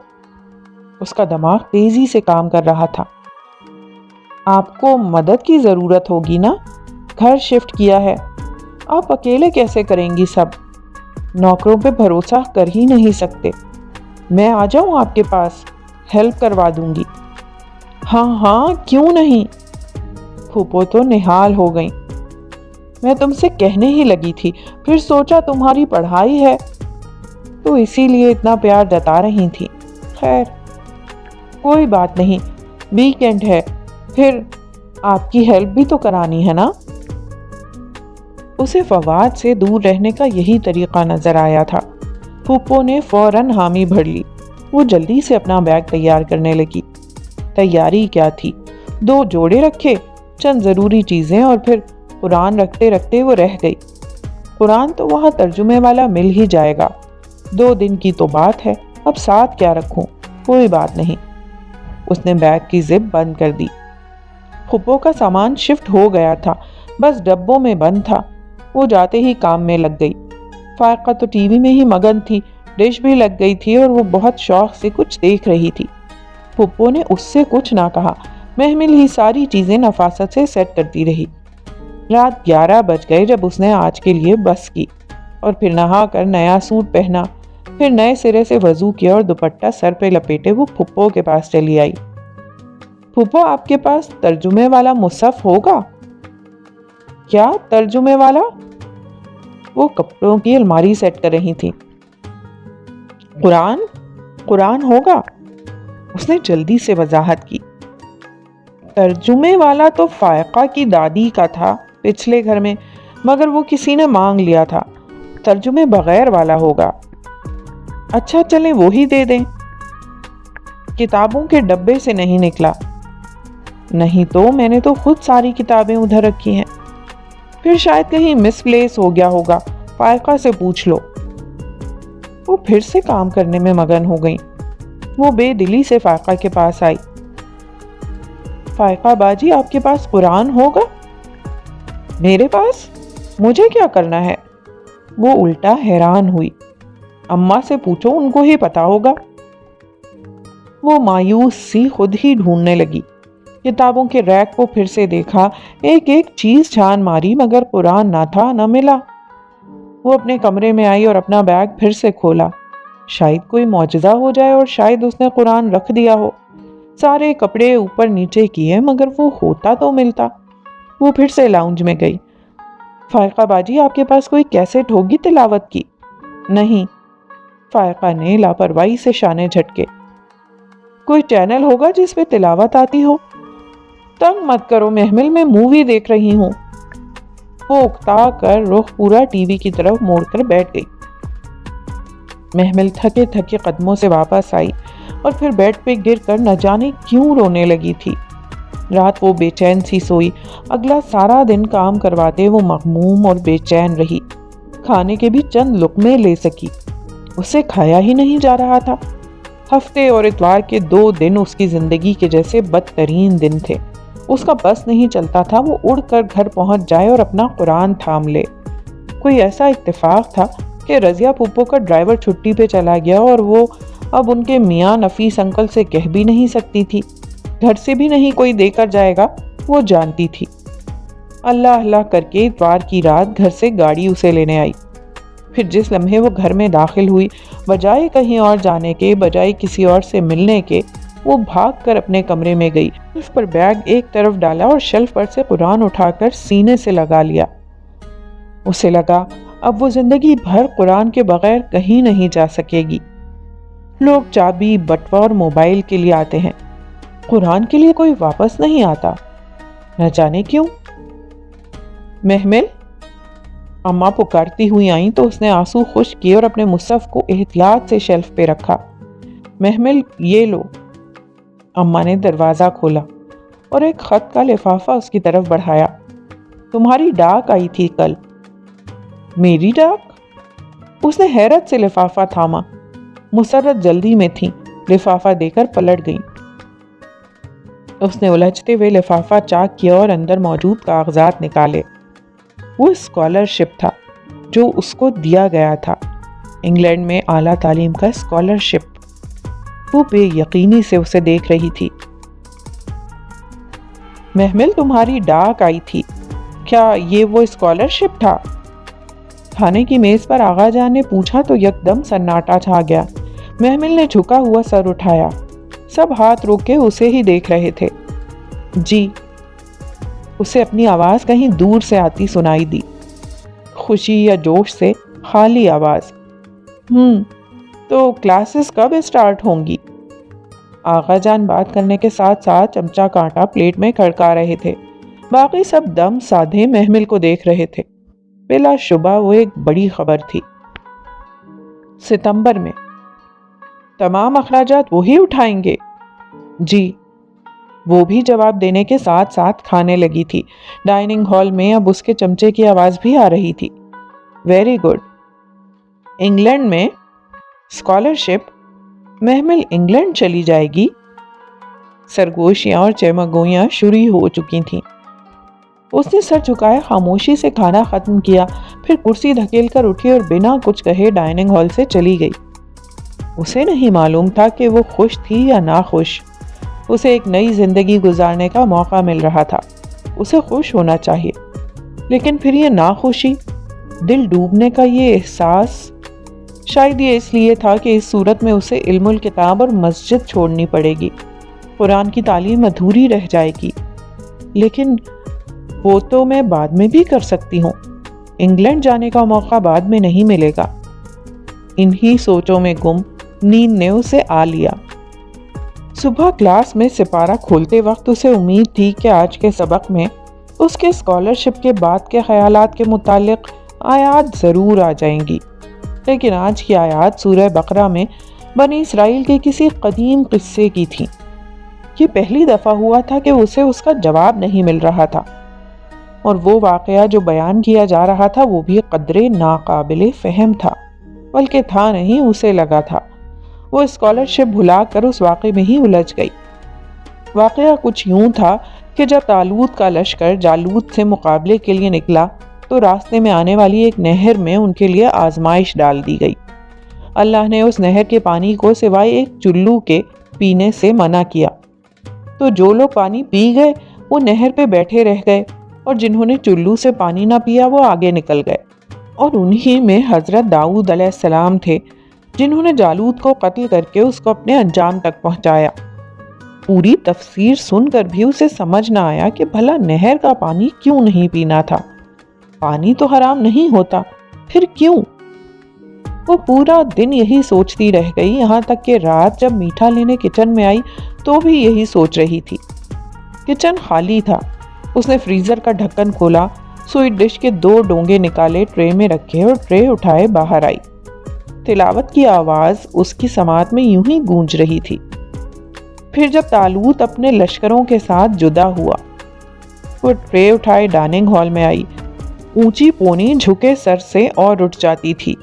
Speaker 1: اس کا دماغ تیزی سے کام کر رہا تھا۔ آپ کو مدد کی ضرورت ہوگی نا، گھر شفٹ کیا ہے، آپ اکیلے کیسے کریں گی سب؟ نوکروں پہ بھروسہ کر ہی نہیں سکتے۔ میں آ جاؤں آپ کے پاس، ہیلپ کروا دوں گی۔ ہاں ہاں کیوں نہیں۔ پھپھو تو نہال ہو گئیں۔ میں تم سے کہنے ہی لگی تھی، پھر سوچا تمہاری پڑھائی ہے تو اسی لیے اتنا پیار جتا رہی تھی۔ خیر کوئی بات نہیں، ویکینڈ ہے، پھر آپ کی ہیلپ بھی تو کرانی ہے نا۔ اسے فواد سے دور رہنے کا یہی طریقہ نظر آیا تھا۔ پھپھو نے فوراً حامی بھر لی۔ وہ جلدی سے اپنا بیگ تیار کرنے لگی۔ تیاری کیا تھی، 2 جوڑے رکھے، چند ضروری چیزیں، اور پھر قرآن رکھتے رکھتے وہ رہ گئی۔ قرآن تو وہاں ترجمے والا مل ہی جائے گا، 2 دن کی تو بات ہے، اب ساتھ کیا رکھوں؟ کوئی بات نہیں۔ اس نے بیگ کی زپ بند کر دی۔ پھپھو کا سامان شفٹ ہو گیا تھا، بس ڈبوں میں بند تھا۔ وہ جاتے ہی کام میں لگ گئی۔ فائقہ تو ٹی وی میں ہی مگن تھی، ڈش بھی لگ گئی تھی اور وہ بہت شوق سے کچھ دیکھ رہی تھی۔ پھپھو نے اس سے کچھ نہ کہا، محمل ہی ساری چیزیں نفاست سے سیٹ کرتی رہی۔ رات 11 بج گئے جب اس نے آج کے لیے بس کی، اور پھر نہا کر نیا سوٹ پہنا، پھر نئے سرے سے وضو کیا اور دوپٹہ سر پہ لپیٹے وہ پھپھو کے پاس چلی آئی۔ پھپھو آپ کے پاس ترجمے والا مصحف ہوگا؟ کیا ترجمے والا؟ وہ کپڑوں کی الماری سیٹ کر رہی تھی۔ قرآن ہوگا؟ اس نے جلدی سے وضاحت کی۔ ترجمے والا تو فائقہ کی دادی کا تھا پچھلے گھر میں، مگر وہ کسی نے مانگ لیا تھا، ترجمے بغیر والا ہوگا۔ اچھا چلیں وہی دے دیں۔ کتابوں کے ڈبے سے نہیں نکلا؟ نہیں تو میں نے تو خود ساری کتابیں ادھر رکھی ہیں۔ پھر شاید کہیں مس پلیس ہو گیا ہوگا، فائقہ سے پوچھ لو۔ وہ پھر سے کام کرنے میں مگن ہو گئیں۔ وہ بے دلی سے فائقہ کے پاس آئی۔ فائقہ باجی آپ کے پاس قرآن ہوگا؟ میرے پاس؟ مجھے کیا کرنا ہے؟ وہ الٹا حیران ہوئی۔ اماں سے پوچھو، ان کو ہی پتا ہوگا۔ وہ مایوس سی خود ہی ڈھونڈنے لگی۔ کتابوں کے ریک کو پھر سے دیکھا، ایک ایک چیز چھان ماری، مگر قرآن نہ تھا نہ ملا۔ وہ اپنے کمرے میں آئی اور اپنا بیگ پھر سے کھولا۔ شاید کوئی معجزہ ہو جائے اور شاید اس نے قرآن رکھ دیا ہو۔ سارے کپڑے اوپر نیچے کیے، مگر وہ ہوتا تو ملتا۔ وہ پھر سے لاؤنج میں گئی۔ فائقہ باجی آپ کے پاس کوئی کیسٹ ہوگی تلاوت کی؟ نہیں۔ فائقہ نے لاپرواہی سے شانے جھٹکے۔ کوئی چینل ہوگا جس پہ تلاوت آتی ہو؟ تنگ مت کرو محمل، میں مووی دیکھ رہی ہوں۔ وہ اکتا کر رخ پورا ٹی وی کی طرف موڑ کر بیٹھ گئی۔ محمل تھکے تھکے قدموں سے واپس آئی اور پھر بیڈ پہ گر کر نہ جانے کیوں رونے لگی تھی۔ رات وہ بے چین سی سوئی۔ اگلا سارا دن کام کرواتے وہ مغموم اور بے چین رہی۔ کھانے کے بھی چند لقمے لے سکی، اسے کھایا ہی نہیں جا رہا تھا۔ ہفتے اور اتوار کے 2 دن اس کی زندگی کے جیسے بدترین دن تھے۔ اس کا بس نہیں چلتا تھا وہ اڑ کر گھر پہنچ جائے اور اپنا قرآن تھام لے۔ کوئی ایسا اتفاق تھا کہ رضیہ پھپھو کا ڈرائیور چھٹی پہ چلا گیا اور وہ اب ان کے میاں نفیس انکل سے کہہ بھی نہیں سکتی تھی۔ گھر سے بھی نہیں کوئی دے کر جائے گا، وہ جانتی تھی۔ اللہ اللہ کر کے اتوار کی رات گھر سے گاڑی اسے لینے آئی۔ پھر جس لمحے وہ گھر میں داخل ہوئی، بجائے کہیں اور جانے کے، بجائے کسی اور سے ملنے کے، وہ بھاگ کر اپنے کمرے میں گئی، شیلف پر بیگ ایک طرف ڈالا اور شیلف پر سے قرآن اٹھا کر سینے سے لگا لیا۔ اسے لگا اب وہ زندگی بھر قرآن کے بغیر کہیں نہیں جا سکے گی۔ لوگ چابی، بٹوا اور موبائل کے لیے آتے ہیں، قرآن کے لیے کوئی واپس نہیں آتا، نہ جانے کیوں۔ محمل، اماں پکارتی ہوئی آئیں تو اس نے آنسو خشک کیے اور اپنے مصحف کو احتیاط سے شیلف پہ رکھا۔ محمل یہ لو۔ اماں نے دروازہ کھولا اور ایک خط کا لفافہ اس کی طرف بڑھایا۔ تمہاری ڈاک آئی تھی کل۔ میری ڈاک؟ اس نے حیرت سے لفافہ تھاما۔ مسرت جلدی میں تھی، لفافہ دے کر پلٹ گئی۔ اس نے الجھتے ہوئے لفافہ چاک کیا اور اندر موجود کاغذات نکالے۔ وہ اسکالرشپ تھا جو اس کو دیا گیا تھا، انگلینڈ میں اعلیٰ تعلیم کا اسکالرشپ۔ وہ بے یقینی سے اسے دیکھ رہی تھی۔ محمل، تمہاری ڈاک آئی تھی، کیا یہ وہ اسکالرشپ تھا؟ کھانے کی میز پر آغا جان نے پوچھا تو یکدم سناٹا چھا گیا۔ محمل نے جھکا ہوا سر اٹھایا۔ سب ہاتھ روک کے اسے ہی دیکھ رہے تھے۔ جی، اسے اپنی آواز کہیں دور سے آتی سنائی دی، خوشی یا جوش سے خالی آواز۔ تو کلاسز کب اسٹارٹ ہوں گی؟ آغا جان بات کرنے کے ساتھ ساتھ چمچہ کانٹا پلیٹ میں کھڑکا رہے تھے۔ باقی سب دم سادھے محمل کو دیکھ رہے تھے۔ بلا شبہ وہ ایک بڑی خبر تھی۔ ستمبر میں۔ تمام اخراجات وہی اٹھائیں گے؟ جی۔ وہ بھی جواب دینے کے ساتھ ساتھ کھانے لگی تھی۔ ڈائننگ ہال میں اب اس کے چمچے کی آواز بھی آ رہی تھی۔ Very good. انگلینڈ میں اسکالرشپ؟ محمل انگلینڈ چلی جائے گی؟ سرگوشیاں اور چیمگوئیاں شروع ہو چکی تھیں۔ اس نے سر جھکائے خاموشی سے کھانا ختم کیا، پھر کرسی دھکیل کر اٹھی اور بنا کچھ کہے ڈائننگ ہال سے چلی گئی۔ اسے نہیں معلوم تھا کہ وہ خوش تھی یا ناخوش۔ اسے ایک نئی زندگی گزارنے کا موقع مل رہا تھا، اسے خوش ہونا چاہیے، لیکن پھر یہ ناخوشی، دل ڈوبنے کا یہ احساس، شاید یہ اس لیے تھا کہ اس صورت میں اسے علم الکتاب اور مسجد چھوڑنی پڑے گی، قرآن کی تعلیم ادھوری رہ جائے گی۔ لیکن وہ تو میں بعد میں بھی کر سکتی ہوں، انگلینڈ جانے کا موقع بعد میں نہیں ملے گا۔ انہی سوچوں میں گم نیند نے اسے آ لیا۔ صبح کلاس میں سپارہ کھولتے وقت اسے امید تھی کہ آج کے سبق میں اس کے اسکالرشپ کے بعد کے خیالات کے متعلق آیات ضرور آ جائیں گی، لیکن آج کی آیات سورہ بقرہ میں بنی اسرائیل کے کسی قدیم قصے کی تھیں۔ یہ پہلی دفعہ ہوا تھا کہ اسے اس کا جواب نہیں مل رہا تھا، اور وہ واقعہ جو بیان کیا جا رہا تھا وہ بھی قدرے ناقابل فہم تھا، بلکہ تھا نہیں، اسے لگا تھا۔ وہ اسکالرشپ بھلا کر اس واقعے میں ہی الجھ گئی۔ واقعہ کچھ یوں تھا کہ جب طالوت کا لشکر جالوت سے مقابلے کے لیے نکلا تو راستے میں آنے والی ایک نہر میں ان کے لیے آزمائش ڈال دی گئی۔ اللہ نے اس نہر کے پانی کو سوائے ایک چلو کے پینے سے منع کیا، تو جو لوگ پانی پی گئے وہ نہر پہ بیٹھے رہ گئے، اور جنہوں نے چلو سے پانی نہ پیا وہ آگے نکل گئے۔ اور انہی میں حضرت داؤد علیہ السلام تھے، جنہوں نے جالوت کو قتل کر کے اس کو اپنے انجام تک پہنچایا۔ پوری تفسیر سن کر بھی اسے سمجھ نہ آیا کہ بھلا نہر کا پانی کیوں نہیں پینا تھا؟ پانی تو حرام نہیں ہوتا، پھر کیوں؟ وہ پورا دن یہی سوچتی رہ گئی، یہاں تک کہ رات جب میٹھا لینے کچن میں آئی تو بھی یہی سوچ رہی تھی۔ کچن خالی تھا۔ اس نے فریزر کا ڈھکن کھولا، سویٹ ڈش کے 2 ڈونگے نکالے، ٹرے میں رکھے اور ٹرے اٹھائے باہر آئی۔ تلاوت کی آواز اس کی سماعت میں یوں ہی گونج رہی تھی۔ پھر جب طالوت اپنے لشکروں کے ساتھ جدا ہوا، وہ ٹرے اٹھائے ڈائننگ ہال میں آئی۔ اونچی پونی جھکے سر سے اور اٹھ جاتی تھی،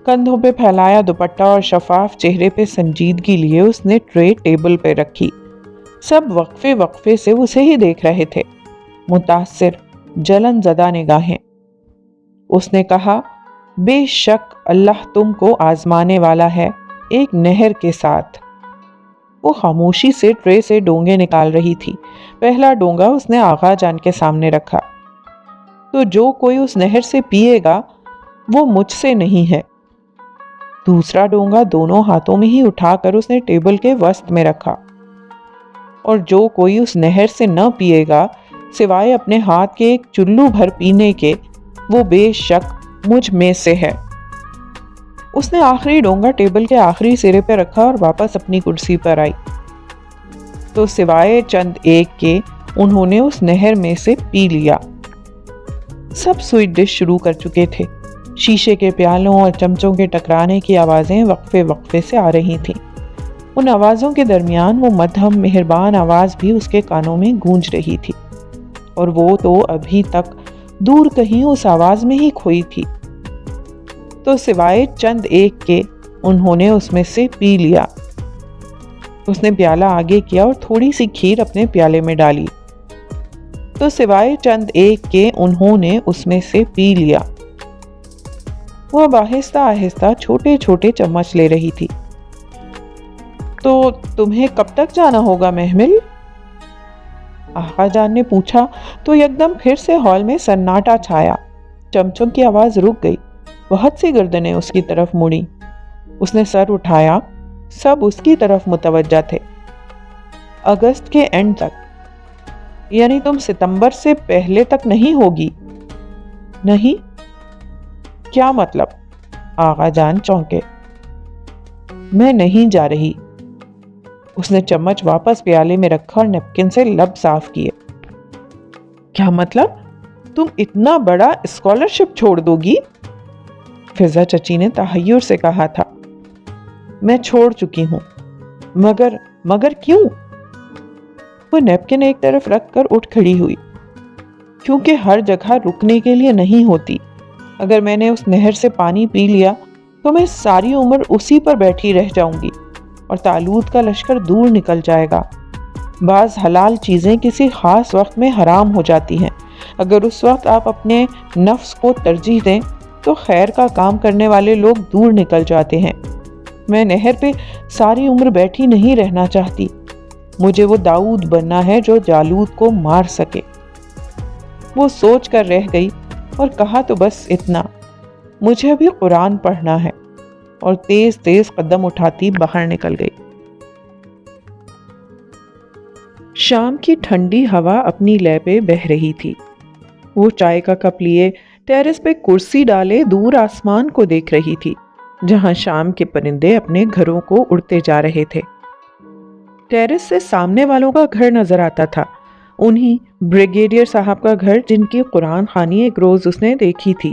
Speaker 1: کندھوں پہ پھیلایا دوپٹہ اور شفاف چہرے پہ سنجیدگی لیے اس نے ٹرے ٹیبل پہ رکھی۔ سب وقفے وقفے سے اسے ہی دیکھ رہے تھے، متاثر، جلن زدہ نگاہیں۔ اس نے کہا، بے شک اللہ تم کو آزمانے والا ہے ایک نہر کے ساتھ۔ وہ خاموشی سے ٹرے سے ڈونگے نکال رہی تھی۔ پہلا ڈونگا اس نے آغا جان کے سامنے رکھا۔ تو جو کوئی اس نہر سے پیے گا وہ مجھ سے نہیں ہے۔ دوسرا ڈونگا دونوں ہاتھوں میں ہی اٹھا کر اس نے ٹیبل کے وسط میں رکھا۔ اور جو کوئی اس نہر سے نہ پیے گا سوائے اپنے ہاتھ کے ایک چلو بھر پینے کے، وہ بے شک مجھ میں سے ہے۔ اس نے آخری ڈونگا ٹیبل کے آخری سرے پہ رکھا اور واپس اپنی کرسی پر آئی۔ تو سوائے چند ایک کے انہوں نے اس نہر میں سے پی لیا۔ سب سویٹ ڈش شروع کر چکے تھے۔ شیشے کے پیالوں اور چمچوں کے ٹکرانے کی آوازیں وقفے وقفے سے آ رہی تھیں۔ ان آوازوں کے درمیان وہ مدھم مہربان آواز بھی اس کے کانوں میں گونج رہی تھی، اور وہ تو ابھی تک دور کہیں اس آواز میں ہی کھوئی تھی۔ تو سوائے چند ایک کے انہوں نے اس میں سے پی لیا۔ اس نے پیالہ آگے کیا اور تھوڑی سی کھیر اپنے پیالے میں ڈالی۔ تو سوائے چند ایک کے انہوں نے اس میں سے پی لیا۔ وہ اب آہستہ آہستہ چھوٹے چھوٹے چمچ لے رہی تھی۔ تو تمہیں کب تک جانا ہوگا محمل؟ آقا جان نے پوچھا تو یکدم پھر سے ہال میں سناٹا چھایا۔ چمچوں کی آواز رک گئی۔ بہت سی گردنیں اس کی طرف مڑی۔ اس نے سر اٹھایا۔ سب اس کی طرف متوجہ تھے۔ اگست کے اینڈ تک، یعنی تم ستمبر سے پہلے تک نہیں ہوگی؟ نہیں؟ کیا مطلب؟ آغا جان چونکے۔ میں نہیں جا رہی۔ اس نے چمچ واپس پیالے میں رکھا اور نیپکن سے لب صاف کیے۔ کیا مطلب؟ تم اتنا بڑا اسکالرشپ چھوڑ دو گی؟ فضا چچی نے تحیر سے کہا تھا۔ میں چھوڑ چکی ہوں۔ مگر کیوں؟ وہ نیپکن ایک طرف رکھ کر اٹھ کھڑی ہوئی۔ کیونکہ ہر جگہ رکنے کے لیے نہیں ہوتی۔ اگر میں نے اس نہر سے پانی پی لیا تو میں ساری عمر اسی پر بیٹھی رہ جاؤں گی اور طالوت کا لشکر دور نکل جائے گا۔ بعض حلال چیزیں کسی خاص وقت میں حرام ہو جاتی ہیں۔ اگر اس وقت آپ اپنے نفس کو ترجیح دیں تو خیر کا کام کرنے والے لوگ دور نکل جاتے ہیں۔ میں نہر پہ ساری عمر بیٹھی نہیں رہنا چاہتی۔ مجھے وہ داؤد بننا ہے جو جالوت کو مار سکے۔ وہ سوچ کر رہ گئی اور کہا تو بس اتنا، مجھے ابھی قرآن پڑھنا ہے، اور تیز تیز قدم اٹھاتی باہر نکل گئی۔ شام کی ٹھنڈی ہوا اپنی لے پہ بہہ رہی تھی۔ وہ چائے کا کپ لیے ٹیرس پہ کرسی ڈالے دور آسمان کو دیکھ رہی تھی، جہاں شام کے پرندے اپنے گھروں کو اڑتے جا رہے تھے۔ ٹیرس سے سامنے والوں کا گھر نظر آتا تھا، انہی بریگیڈیئر صاحب کا گھر جن کی قرآن خوانی ایک روز اس نے دیکھی تھی۔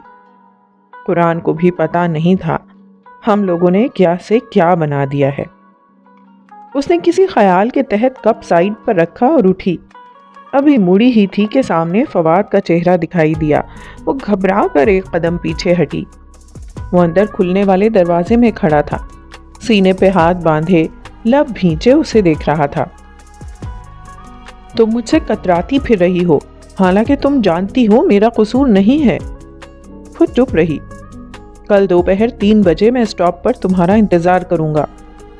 Speaker 1: قرآن کو بھی پتا نہیں تھا ہم لوگوں نے کیا سے کیا بنا دیا ہے۔ اس نے کسی خیال کے تحت کپ سائیڈ پر رکھا اور اٹھی۔ ابھی مڑی ہی تھی کہ سامنے فواد کا چہرہ دکھائی دیا۔ وہ گھبرا کر ایک قدم پیچھے ہٹی۔ وہ اندر کھلنے والے دروازے میں کھڑا تھا، سینے پہ ہاتھ باندھے، لب بھینچے اسے دیکھ رہا تھا۔ تم مجھ سے کتراتی پھر رہی ہو، حالانکہ تم جانتی ہو میرا قصور نہیں ہے۔ وہ چپ رہی۔ کل دوپہر 3 بجے میں اسٹاپ پر تمہارا انتظار کروں گا۔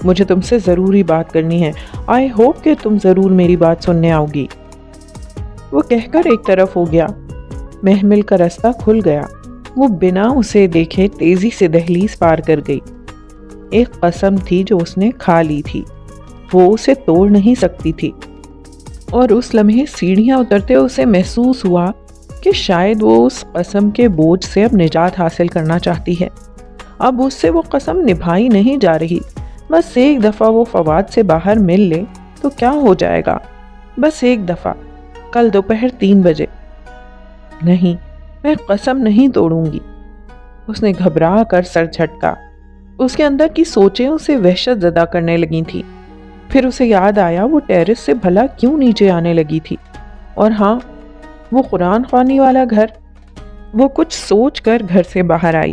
Speaker 1: مجھے تم سے ضروری بات کرنی ہے۔ آئی ہوپ کہ تم ضرور میری بات سننے آؤ گی۔ وہ کہہ کر ایک طرف ہو گیا۔ محمل کا رستہ کھل گیا۔ وہ بنا اسے دیکھے تیزی سے دہلیز پار کر گئی۔ ایک قسم تھی جو اس نے کھا لی تھی، وہ اسے توڑ نہیں سکتی تھی، اور اس لمحے سیڑھیاں اترتے اسے محسوس ہوا کہ شاید وہ اس قسم کے بوجھ سے اب نجات حاصل کرنا چاہتی ہے۔ اب اس سے وہ قسم نبھائی نہیں جا رہی۔ بس ایک دفعہ وہ فواد سے باہر مل لے تو کیا ہو جائے گا؟ بس ایک دفعہ، کل دوپہر 3 بجے۔ نہیں، میں قسم نہیں توڑوں گی۔ اس نے گھبرا کر سر جھٹکا۔ اس کے اندر کی سوچیں اسے وحشت زدہ کرنے لگی تھی۔ پھر اسے یاد آیا وہ ٹیرس سے بھلا کیوں نیچے آنے لگی تھی، اور ہاں، وہ قرآن خوانی والا گھر۔ وہ کچھ سوچ کر گھر سے باہر آئی۔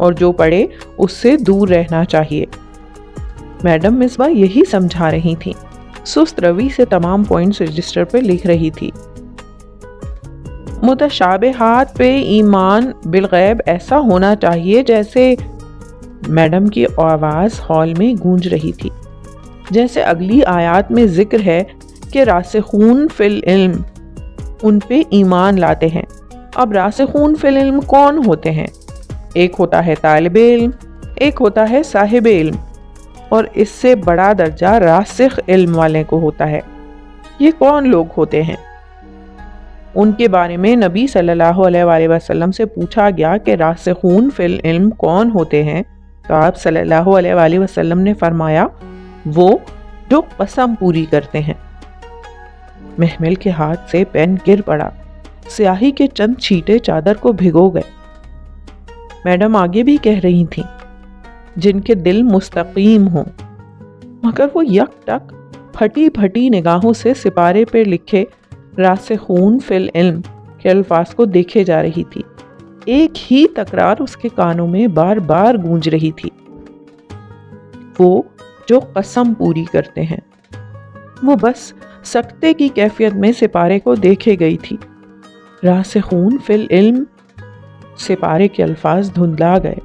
Speaker 1: اور جو پڑھے اس سے دور رہنا چاہیے۔ میڈم مصباح یہی سمجھا رہی تھی، سست روی سے تمام پوائنٹس رجسٹر پہ لکھ رہی تھی۔ متشابہات پہ ایمان بالغیب ایسا ہونا چاہیے جیسے، میڈم کی آواز ہال میں گونج رہی تھی، جیسے اگلی آیات میں ذکر ہے کہ راسخون فی العلم ان پہ ایمان لاتے ہیں۔ اب راسخون فی العلم کون ہوتے ہیں؟ ایک ہوتا ہے طالب علم، ایک ہوتا ہے صاحب علم، اور اس سے بڑا درجہ راسخ علم والے کو ہوتا ہے۔ یہ کون لوگ ہوتے ہیں؟ ان کے بارے میں نبی صلی اللہ علیہ وآلہ وسلم سے پوچھا گیا کہ راسخون فی العلم کون ہوتے ہیں، تو آپ صلی اللہ علیہ وآلہ وسلم نے فرمایا، وہ جو قسم پوری کرتے ہیں۔ محمل کے ہاتھ سے پین گر پڑا، سیاہی کے چند چھینٹے چادر کو بھگو گئے۔ میڈم آگے بھی کہہ رہی تھیں، جن کے دل مستقیم ہوں، مگر وہ یک ٹک پھٹی پھٹی نگاہوں سے سپارے پر لکھے راسخون فی العلم کے الفاظ کو دیکھے جا رہی تھی۔ ایک ہی تکرار اس کے کانوں میں بار بار گونج رہی تھی، وہ جو قسم پوری کرتے ہیں۔ وہ بس سکتے کی کیفیت میں سپارے کو دیکھے گئی تھی۔ راسخون فی العلم، سپارے کے الفاظ دھندلا گئے،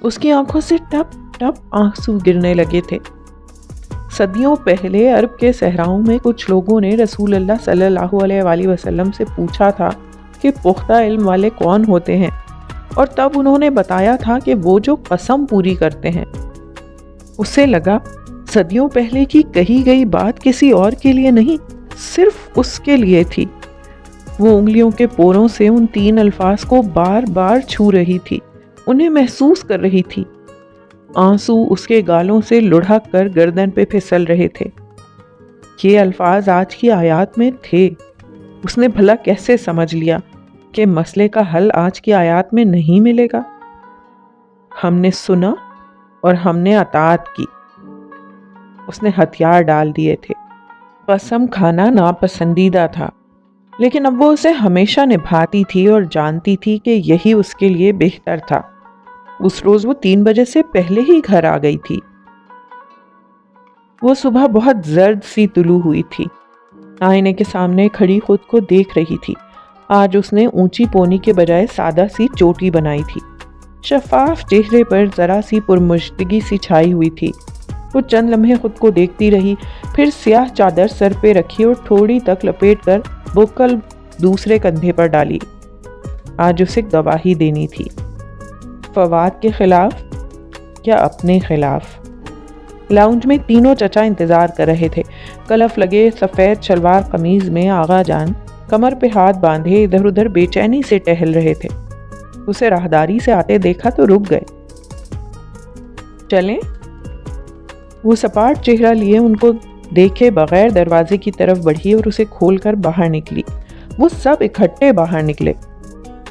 Speaker 1: اس کی آنکھوں سے ٹپ ٹپ آنسو گرنے لگے تھے۔ صدیوں پہلے عرب کے صحراؤں میں کچھ لوگوں نے رسول اللہ صلی اللہ علیہ وآلہ وسلم سے پوچھا تھا کہ پختہ علم والے کون ہوتے ہیں، اور تب انہوں نے بتایا تھا کہ وہ جو قسم پوری کرتے ہیں۔ اسے لگا صدیوں پہلے کی کہی گئی بات کسی اور کے لیے نہیں، صرف اس کے لیے تھی۔ وہ انگلیوں کے پوروں سے ان 3 الفاظ کو بار بار چھو رہی تھی، انہیں محسوس کر رہی تھی۔ آنسو اس کے گالوں سے لڑھک کر گردن پہ پھسل رہے تھے۔ یہ الفاظ آج کی آیات میں تھے۔ اس نے بھلا کیسے سمجھ لیا کہ مسئلے کا حل آج کی آیات میں نہیں ملے گا؟ ہم نے سنا اور ہم نے اطاعت کی۔ اس نے ہتھیار ڈال دیے تھے۔ قسم کھانا ناپسندیدہ تھا، لیکن اب وہ اسے ہمیشہ نبھاتی تھی اور جانتی تھی کہ یہی اس کے لیے بہتر تھا۔ اس روز وہ 3 بجے سے پہلے ہی گھر آ گئی تھی۔ وہ صبح بہت زرد سی طلوع ہوئی تھی، آئینے کے سامنے کھڑی خود کو دیکھ رہی تھی۔ آج اس نے اونچی پونی کے بجائے سادہ سی چوٹی بنائی تھی۔ شفاف چہرے پر ذرا سی پرمشتگی سی چھائی ہوئی تھی۔ وہ چند لمحے خود کو دیکھتی رہی، پھر سیاہ چادر سر پہ رکھی اور تھوڑی تک لپیٹ کر بوکل دوسرے کندھے پر ڈالی۔ آج اسے گواہی دینی تھی، فواد کے خلاف یا اپنے خلاف۔ لاؤنج میں تینوں چچا انتظار کر رہے تھے۔ کلف لگے سفید شلوار قمیض میں آغا جان کمر پہ ہاتھ باندھے ادھر ادھر بے چینی سے ٹہل رہے تھے۔ اسے راہداری سے آتے دیکھا تو رک گئے۔ چلیں؟ وہ سپاٹ چہرہ لیے ان کو دیکھے بغیر دروازے کی طرف بڑھی اور اسے کھول کر باہر نکلی۔ وہ سب اکٹھے باہر نکلے۔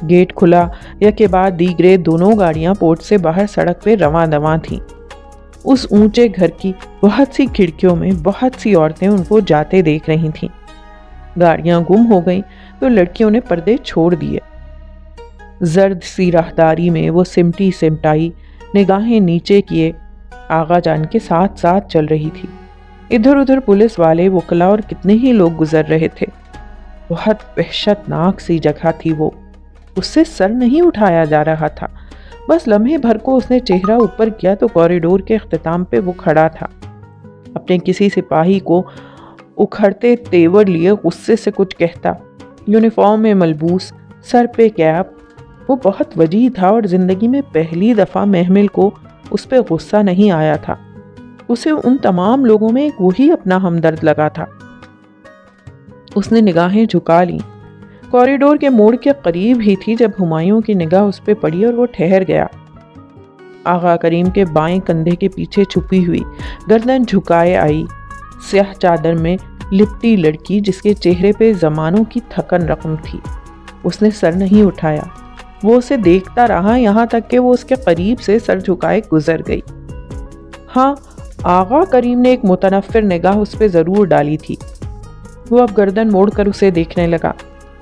Speaker 1: گیٹ کھلا، یکے بعد دیگرے دونوں گاڑیاں پورٹ سے باہر سڑک پہ رواں دواں تھیں۔ اس اونچے گھر کی بہت سی کھڑکیوں میں بہت سی عورتیں ان کو جاتے دیکھ رہی تھیں۔ گاڑیاں گم ہو گئیں تو لڑکیوں نے پردے چھوڑ دیے۔ زرد سی راہداری میں وہ سمٹی سمٹائی نگاہیں نیچے کیے آغا جان کے ساتھ ساتھ چل رہی تھی۔ ادھر ادھر پولیس والے، وکلا اور کتنے ہی لوگ گزر رہے تھے۔ بہت وحشت ناک سی جگہ تھی وہ۔ اس سے سر نہیں اٹھایا جا رہا تھا۔ بس لمحے بھر کو اس نے چہرہ اوپر کیا تو کوریڈور کے اختتام پہ وہ کھڑا تھا، اپنے کسی سپاہی کو اکھڑتے تیور لیے غصے سے کچھ کہتا۔ یونیفارم میں ملبوس، سر پہ کیپ، وہ بہت وجیح تھا اور زندگی میں پہلی دفعہ محمل کو اس پہ غصہ نہیں آیا تھا۔ اسے ان تمام لوگوں میں ایک وہی اپنا ہمدرد لگا تھا۔ اس نے نگاہیں جھکا لیں۔ کوریڈور کے موڑ کے قریب ہی تھی جب ہمایوں کی نگاہ اس پہ پڑی اور وہ ٹھہر گیا۔ آغا کریم کے بائیں کندھے کے پیچھے چھپی ہوئی، گردن جھکائے آئی، سیاہ چادر میں لپٹی لڑکی جس کے چہرے پہ زمانوں کی تھکن رقم تھی۔ اس نے سر نہیں اٹھایا۔ وہ اسے دیکھتا رہا یہاں تک کہ وہ اس کے قریب سے سر جھکائے گزر گئی۔ ہاں، آغا کریم نے ایک متنفر نگاہ اس پہ ضرور ڈالی تھی۔ وہ اب گردن موڑ کر اسے دیکھنے لگا۔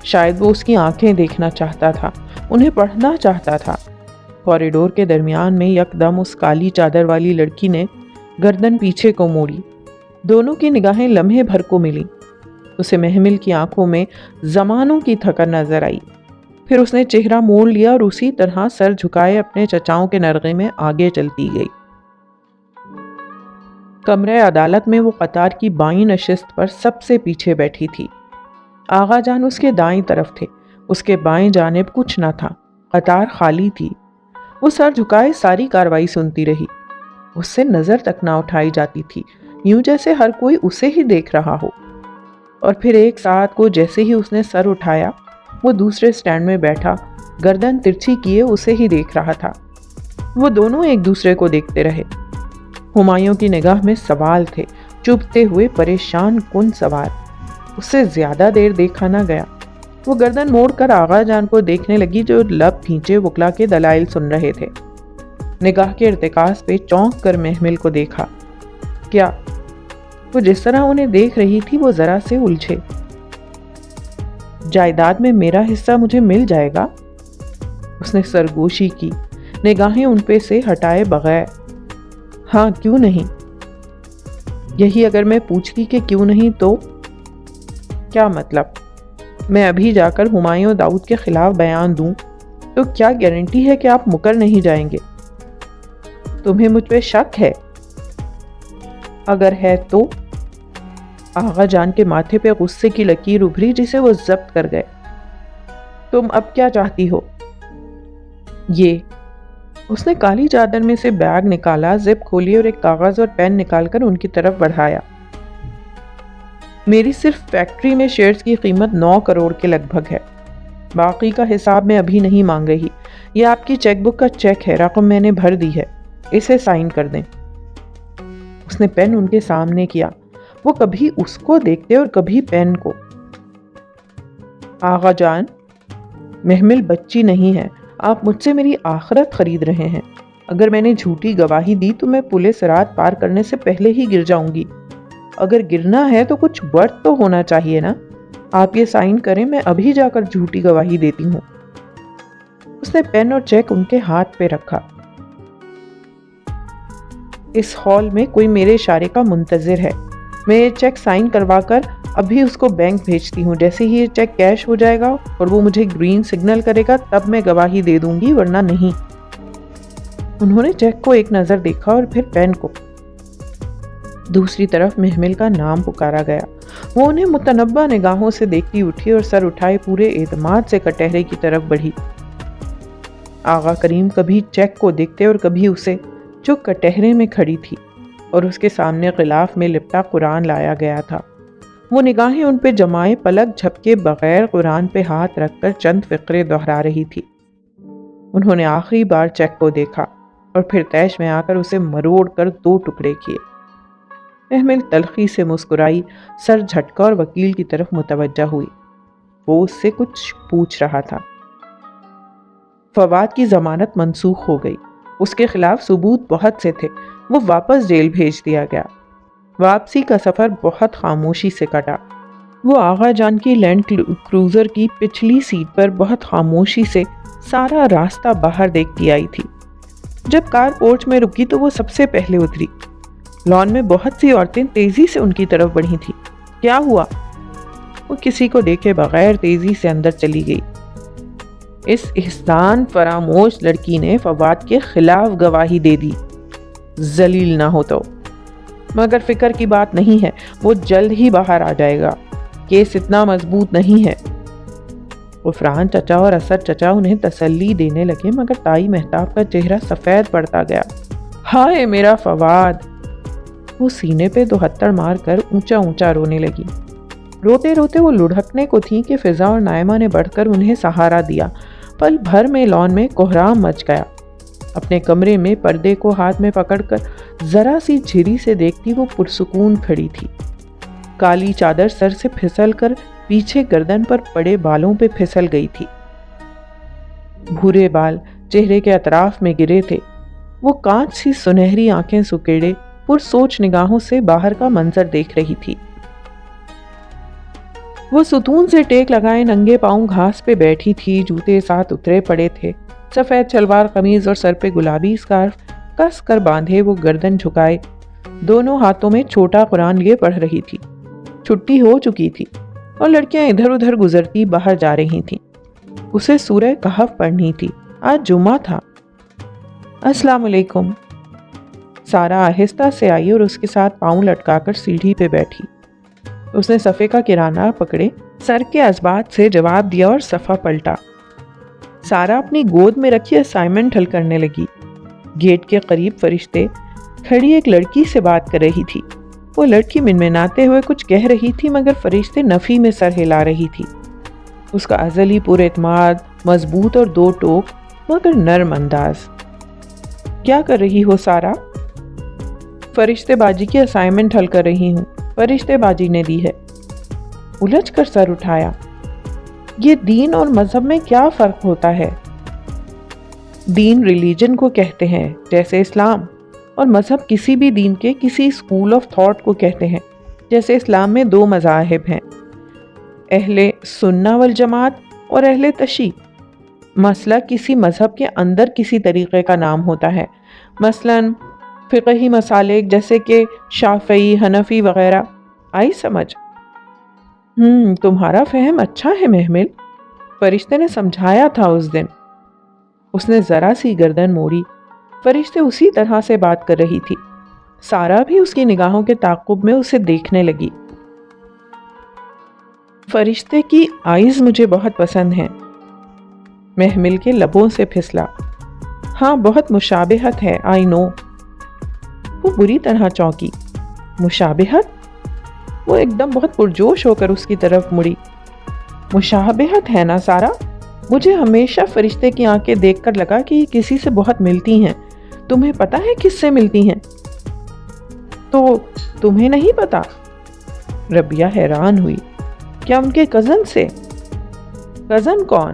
Speaker 1: شاید وہ اس کی آنکھیں دیکھنا چاہتا تھا، انہیں پڑھنا چاہتا تھا۔ کوریڈور کے درمیان میں یکدم اس کالی چادر والی لڑکی نے گردن پیچھے کو موڑی۔ دونوں کی نگاہیں لمحے بھر کو ملی۔ اسے محمل کی آنکھوں میں زمانوں کی تھکن نظر آئی۔ پھر اس نے چہرہ موڑ لیا اور اسی طرح سر جھکائے اپنے چچاؤں کے نرغے میں آگے چلتی گئی۔ کمرہ عدالت میں وہ قطار کی بائیں نشست پر سب سے پیچھے بیٹھی تھی۔ آغا جان اس کے دائیں طرف تھے، اس کے بائیں جانب کچھ نہ تھا، قطار خالی تھی۔ وہ سر جھکائے ساری کاروائی سنتی رہی۔ اس سے نظر تک نہ اٹھائی جاتی تھی، یوں جیسے ہر کوئی اسے ہی دیکھ رہا ہو۔ اور پھر ایک ساتھ کو جیسے ہی اس نے سر اٹھایا، وہ دوسرے سٹینڈ میں بیٹھا گردن ترچھی کیے اسے ہی دیکھ رہا تھا۔ وہ دونوں ایک دوسرے کو دیکھتے رہے۔ ہمایوں کی نگاہ میں سوال تھے، چبھتے ہوئے پریشان کن سوال۔ اس سے زیادہ دیر دیکھا نہ گیا۔ وہ گردن موڑ کر آغا جان کو دیکھنے لگی جو لب کھینچے وکلا کے دلائل سن رہے تھے۔ نگاہ کے ارتکاز پہ چونک کر محمل کو دیکھا۔ کیا؟ وہ جس طرح انہیں دیکھ رہی تھی وہ ذرا سے الجھے۔ جائیداد میں میرا حصہ مجھے مل جائے گا؟ اس نے سرگوشی کی، نگاہیں ان پہ سے ہٹائے بغیر۔ ہاں، کیوں نہیں؟ یہی اگر میں پوچھتی کہ کیوں نہیں تو؟ کیا مطلب؟ میں ابھی جا کر ہمایوں داؤد کے خلاف بیان دوں تو کیا گارنٹی ہے کہ آپ مکر نہیں جائیں گے؟ تمہیں مجھ پہ شک ہے؟ اگر ہے تو؟ آغا جان کے ماتھے پہ غصے کی لکیر ابھری جسے وہ ضبط کر گئے۔ تم اب کیا چاہتی ہو؟ یہ۔ اس نے کالی چادر میں سے بیگ نکالا، زپ کھولی اور ایک کاغذ اور پین نکال کر ان کی طرف بڑھایا۔ میری صرف فیکٹری میں شیئرز کی قیمت 9 کروڑ کے لگ بھگ ہے۔ باقی کا حساب میں ابھی نہیں مانگ رہی۔ یہ آپ کی چیک بک کا چیک ہے، رقم میں نے بھر دی ہے، اسے سائن کر دیں۔ اس نے پین ان کے سامنے کیا۔ وہ کبھی اس کو دیکھتے اور کبھی پین کو۔ آغا جان، محمل بچی نہیں ہے، آپ مجھ سے میری آخرت خرید رہے ہیں۔ اگر میں نے جھوٹی گواہی دی تو میں پولیس رات پار کرنے سے پہلے ہی گر جاؤں گی۔ اگر گرنا ہے تو کچھ ورت تو ہونا چاہیے نا۔ آپ یہ سائن کریں، میں ابھی جا کر جھوٹی گواہی دیتی ہوں۔ اس نے پین اور چیک ان کے ہاتھ پہ رکھا۔ اس ہال میں کوئی میرے اشارے کا منتظر ہے۔ میں یہ چیک سائن کروا کر ابھی اس کو بینک بھیجتی ہوں۔ جیسے ہی یہ چیک کیش ہو جائے گا اور وہ مجھے گرین سگنل کرے گا تب میں گواہی دے دوں گی، ورنہ نہیں۔ انہوں نے چیک کو ایک نظر دیکھا اور پھر پین کو۔ دوسری طرف محمل کا نام پکارا گیا۔ وہ انہیں متنبہ نگاہوں سے دیکھتی اٹھی اور سر اٹھائے پورے اعتماد سے کٹہرے کی طرف بڑھی۔ آغا کریم کبھی چیک کو دیکھتے اور کبھی اسے، جو کٹہرے میں کھڑی تھی اور اس کے سامنے غلاف میں لپٹا قرآن لایا گیا تھا۔ وہ نگاہیں ان پہ جمائے پلک جھپکے بغیر قرآن پہ ہاتھ رکھ کر چند فقرے دہرا رہی تھی۔ انہوں نے آخری بار چیک کو دیکھا اور پھر تیش میں آ کر اسے مروڑ کر 2 ٹکڑے کیے۔ محمل تلخی سے مسکرائی، سر جھٹکا اور وکیل کی طرف متوجہ ہوئی۔ وہ اس سے کچھ پوچھ رہا تھا۔ فواد کی ضمانت منسوخ ہو گئی۔ اس کے خلاف ثبوت بہت سے تھے، وہ واپس جیل بھیج دیا گیا۔ واپسی کا سفر بہت خاموشی سے کٹا۔ وہ آغا جان کی لینڈ کروزر کی پچھلی سیٹ پر بہت خاموشی سے سارا راستہ باہر دیکھتی آئی تھی۔ جب کار پورچ میں رکی تو وہ سب سے پہلے اتری۔ لان میں بہت سی عورتیں تیزی سے ان کی طرف بڑھی تھیں۔ کیا ہوا؟ وہ کسی کو دیکھے بغیر تیزی سے اندر چلی گئی۔ اس احسان فراموش لڑکی نے فواد کے خلاف گواہی دے دی۔ ذلیل نہ ہو تو۔ مگر فکر کی بات نہیں ہے، وہ جلد ہی باہر آ جائے گا۔ کیس اتنا مضبوط نہیں ہے۔ غفران چچا اور اسد چچا انہیں تسلی دینے لگے، مگر تائی مہتاب کا چہرہ سفید پڑتا گیا۔ ہائے میرا فواد! وہ سینے پہ 72 مار کر اونچا اونچا رونے لگی۔ روتے روتے وہ لڑھکنے کو تھی کہ فضا اور نائمہ نے بڑھ کر انہیں سہارا دیا۔ پل بھر میں لان میں کوہرام مچ گیا۔ اپنے کمرے میں پردے کو ہاتھ میں پکڑ کر ذرا سی جھری سے دیکھتی وہ پرسکون کھڑی تھی۔ کالی چادر سر سے پھسل کر پیچھے گردن پر پڑے بالوں پہ پھسل گئی تھی۔ بھورے بال چہرے کے اطراف میں گرے تھے۔ وہ کانچ سی سنہری آنکھیں سکیڑے پرسوچ نگاہوں سے باہر کا منظر دیکھ رہی تھی۔ وہ ستون سے ٹیک لگائے ننگے پاؤں گھاس پہ بیٹھی تھی، جوتے ساتھ اترے پڑے تھے۔ سفید شلوار قمیض اور سر پہ گلابی اسکارف کس کر باندھے وہ گردن جھکائے دونوں ہاتھوں میں چھوٹا قرآن لیے پڑھ رہی تھی۔ چھٹی ہو چکی تھی اور لڑکیاں ادھر ادھر گزرتی باہر جا رہی تھیں۔ اسے سورہ کہف پڑھنی تھی، آج جمعہ تھا۔ السلام علیکم۔ سارا آہستہ سے آئی اور اس کے ساتھ پاؤں لٹکا کر سیڑھی پہ بیٹھی۔ اس نے صفحے کا کرانہ پکڑے، سر کے اثبات سے جواب دیا اور صفحہ پلٹا۔ سارا اپنی گود میں رکھی اسائنمنٹ حل کرنے لگی۔ گیٹ کے قریب فرشتے کھڑی ایک لڑکی سے بات کر رہی تھی۔ وہ لڑکی منمناتے ہوئے کچھ کہہ رہی تھی مگر فرشتے نفی میں سر ہلا رہی تھی۔ اس کا ازلی پر اعتماد، مضبوط اور دو ٹوک مگر نرم انداز۔ کیا کر رہی ہو سارا؟ فرشتے باجی کی اسائنمنٹ حل کر رہی ہوں، فرشتے باجی نے دی ہے۔ الجھ کر سر اٹھایا۔ یہ دین اور مذہب میں کیا فرق ہوتا ہے؟ دین ریلیجن کو کہتے ہیں جیسے اسلام، اور مذہب کسی بھی دین کے کسی اسکول آف تھاٹ کو کہتے ہیں جیسے اسلام میں دو مذاہب ہیں، اہل سنہ والجماعت اور اہل تشیع۔ مسئلہ کسی مذہب کے اندر کسی طریقے کا نام ہوتا ہے، مثلاً فقہی مسالک جیسے کہ شافعی، حنفی وغیرہ۔ آئی سمجھ؟ تمہارا فہم اچھا ہے محمل، فرشتے نے سمجھایا تھا اس دن۔ اس نے ذرا سی گردن موڑی۔ فرشتے اسی طرح سے بات کر رہی تھی۔ سارا بھی اس کی نگاہوں کے تعاقب میں اسے دیکھنے لگی۔ فرشتے کی آئیز مجھے بہت پسند ہیں، محمل کے لبوں سے پھسلا۔ ہاں بہت مشابہت ہے، آئی نو۔ وہ بری طرح چونکی۔ مشابہت؟ وہ ایک دم بہت پرجوش ہو کر اس کی طرف مڑی۔ مشابہت ہے نا سارا؟ مجھے ہمیشہ فرشتے کی آنکھیں دیکھ کر لگا کہ یہ کسی سے بہت ملتی ہیں۔ تمہیں پتا ہے کس سے ملتی ہیں؟ تو تمہیں نہیں پتا؟ ربیہ حیران ہوئی۔ کیا ان کے کزن سے؟ کزن کون؟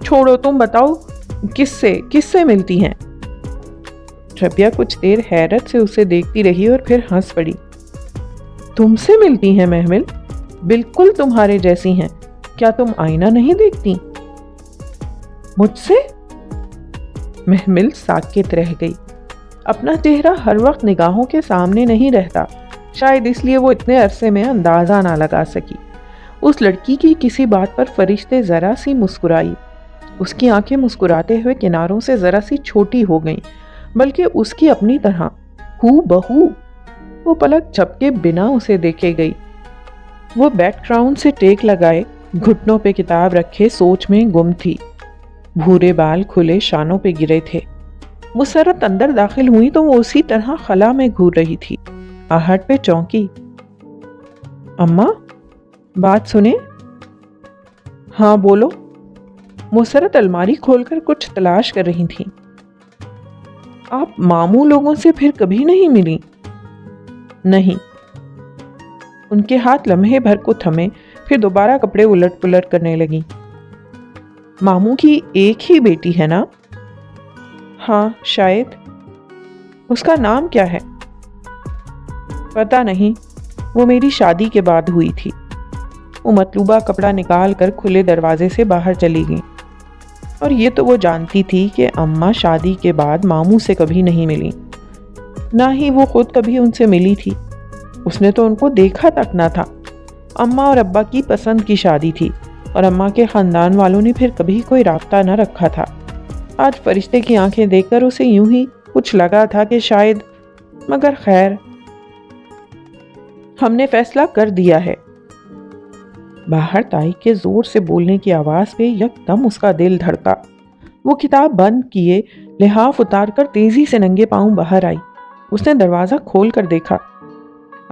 Speaker 1: چھوڑو، تم بتاؤ کس سے ملتی ہیں؟ ربیہ کچھ دیر حیرت سے اسے دیکھتی رہی اور پھر ہنس پڑی۔ تم سے ملتی ہیں محمل؟ بالکل تمہارے جیسی ہیں۔ کیا تم آئینہ نہیں دیکھتی؟ مجھ سے؟ محمل ساکت رہ گئی۔ اپنا چہرہ ہر وقت نگاہوں کے سامنے نہیں رہتا، شاید اس لیے وہ اتنے عرصے میں اندازہ نہ لگا سکی۔ اس لڑکی کی کسی بات پر فرشتے ذرا سی مسکرائی۔ اس کی آنکھیں مسکراتے ہوئے کناروں سے ذرا سی چھوٹی ہو گئیں، بلکہ اس کی اپنی طرح ہو بہو۔ وہ پلک جھپکے بنا اسے دیکھے گئی۔ وہ بیک گراؤنڈ سے ٹیک لگائے، گھٹنوں پہ کتاب رکھے سوچ میں گم تھی۔ بھورے بال کھلے شانوں پہ گرے تھے۔ مسرت اندر داخل ہوئی تو وہ اسی طرح خلا میں گھور رہی تھی۔ آہٹ پہ چونکی۔ اماں بات سنیں؟ ہاں بولو۔ مسرت الماری کھول کر کچھ تلاش کر رہی تھی۔ آپ ماموں لوگوں سے پھر کبھی نہیں ملی؟ نہیں۔ ان کے ہاتھ لمحے بھر کو تھمے، پھر دوبارہ کپڑے الٹ پلٹ کرنے لگی۔ ماموں کی ایک ہی بیٹی ہے نا؟ ہاں شاید۔ اس کا نام کیا ہے؟ پتہ نہیں، وہ میری شادی کے بعد ہوئی تھی۔ وہ مطلوبہ کپڑا نکال کر کھلے دروازے سے باہر چلی گئی، اور یہ تو وہ جانتی تھی کہ اماں شادی کے بعد ماموں سے کبھی نہیں ملی، نہ ہی وہ خود کبھی ان سے ملی تھی۔ اس نے تو ان کو دیکھا تک نہ تھا۔ اماں اور ابا کی پسند کی شادی تھی، اور اماں کے خاندان والوں نے پھر کبھی کوئی رابطہ نہ رکھا تھا۔ آج فرشتے کی آنکھیں دیکھ کر اسے یوں ہی کچھ لگا تھا کہ شاید، مگر خیر، ہم نے فیصلہ کر دیا ہے۔ باہر تائی کے زور سے بولنے کی آواز پہ یکدم اس کا دل دھڑکا۔ وہ کتاب بند کیے لحاف اتار کر تیزی سے ننگے پاؤں باہر آئی۔ اس نے دروازہ کھول کر دیکھا۔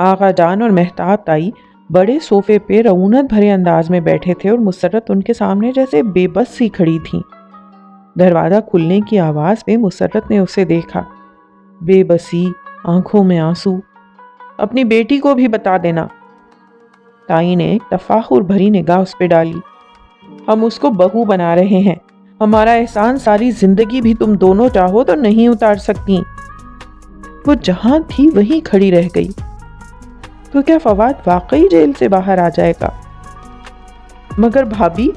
Speaker 1: آغا جان اور مہتاب تائی بڑے صوفے پہ رعونت بھرے انداز میں بیٹھے تھے، اور مسرت ان کے سامنے جیسے بے بس سی کھڑی تھیں۔ دروازہ کھلنے کی آواز پہ مسرت نے اسے دیکھا۔ بے بسی، آنکھوں میں آنسو۔ اپنی بیٹی کو بھی بتا دینا۔ تائی نے ایک تفاخر بھری نگاہ اس پہ ڈالی۔ ہم اس کو بہو بنا رہے ہیں، ہمارا احسان ساری زندگی بھی تم دونوں چاہو تو نہیں اتار سکتی۔ وہ جہاں تھی وہیں کھڑی رہ گئی۔ تو کیا فواد واقعی جیل سے باہر آ جائے گا؟ مگر بھابھی،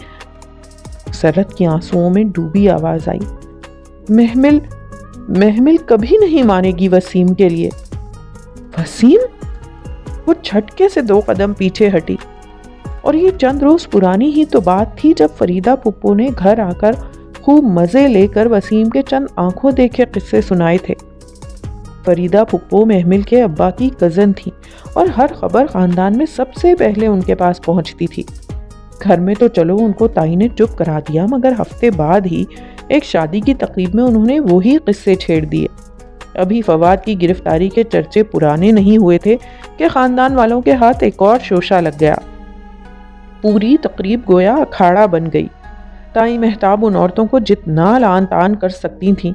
Speaker 1: مسرت کی آنسوؤں میں ڈوبی آواز آئی، محمل محمل کبھی نہیں مانے گی وسیم کے لیے۔ وسیم؟ وہ جھٹکے سے 2 قدم پیچھے ہٹی، اور یہ چند روز پرانی ہی تو بات تھی جب فریدہ پھپھو نے گھر آ کر خوب مزے لے کر وسیم کے چند آنکھوں دیکھے قصے سنائے تھے۔ فریدہ پھپھو محمل کے ابا کی کزن تھی اور ہر خبر خاندان میں سب سے پہلے ان کے پاس پہنچتی تھی۔ گھر میں تو چلو ان کو تائی نے چپ کرا دیا، مگر ہفتے بعد ہی ایک شادی کی تقریب میں انہوں نے وہی قصے چھیڑ دیے۔ ابھی فواد کی گرفتاری کے چرچے پرانے نہیں ہوئے تھے کہ خاندان والوں کے ہاتھ ایک اور شوشہ لگ گیا۔ پوری تقریب گویا اکھاڑا بن گئی۔ تائی مہتاب ان عورتوں کو جتنا لعن طعن کر سکتی تھیں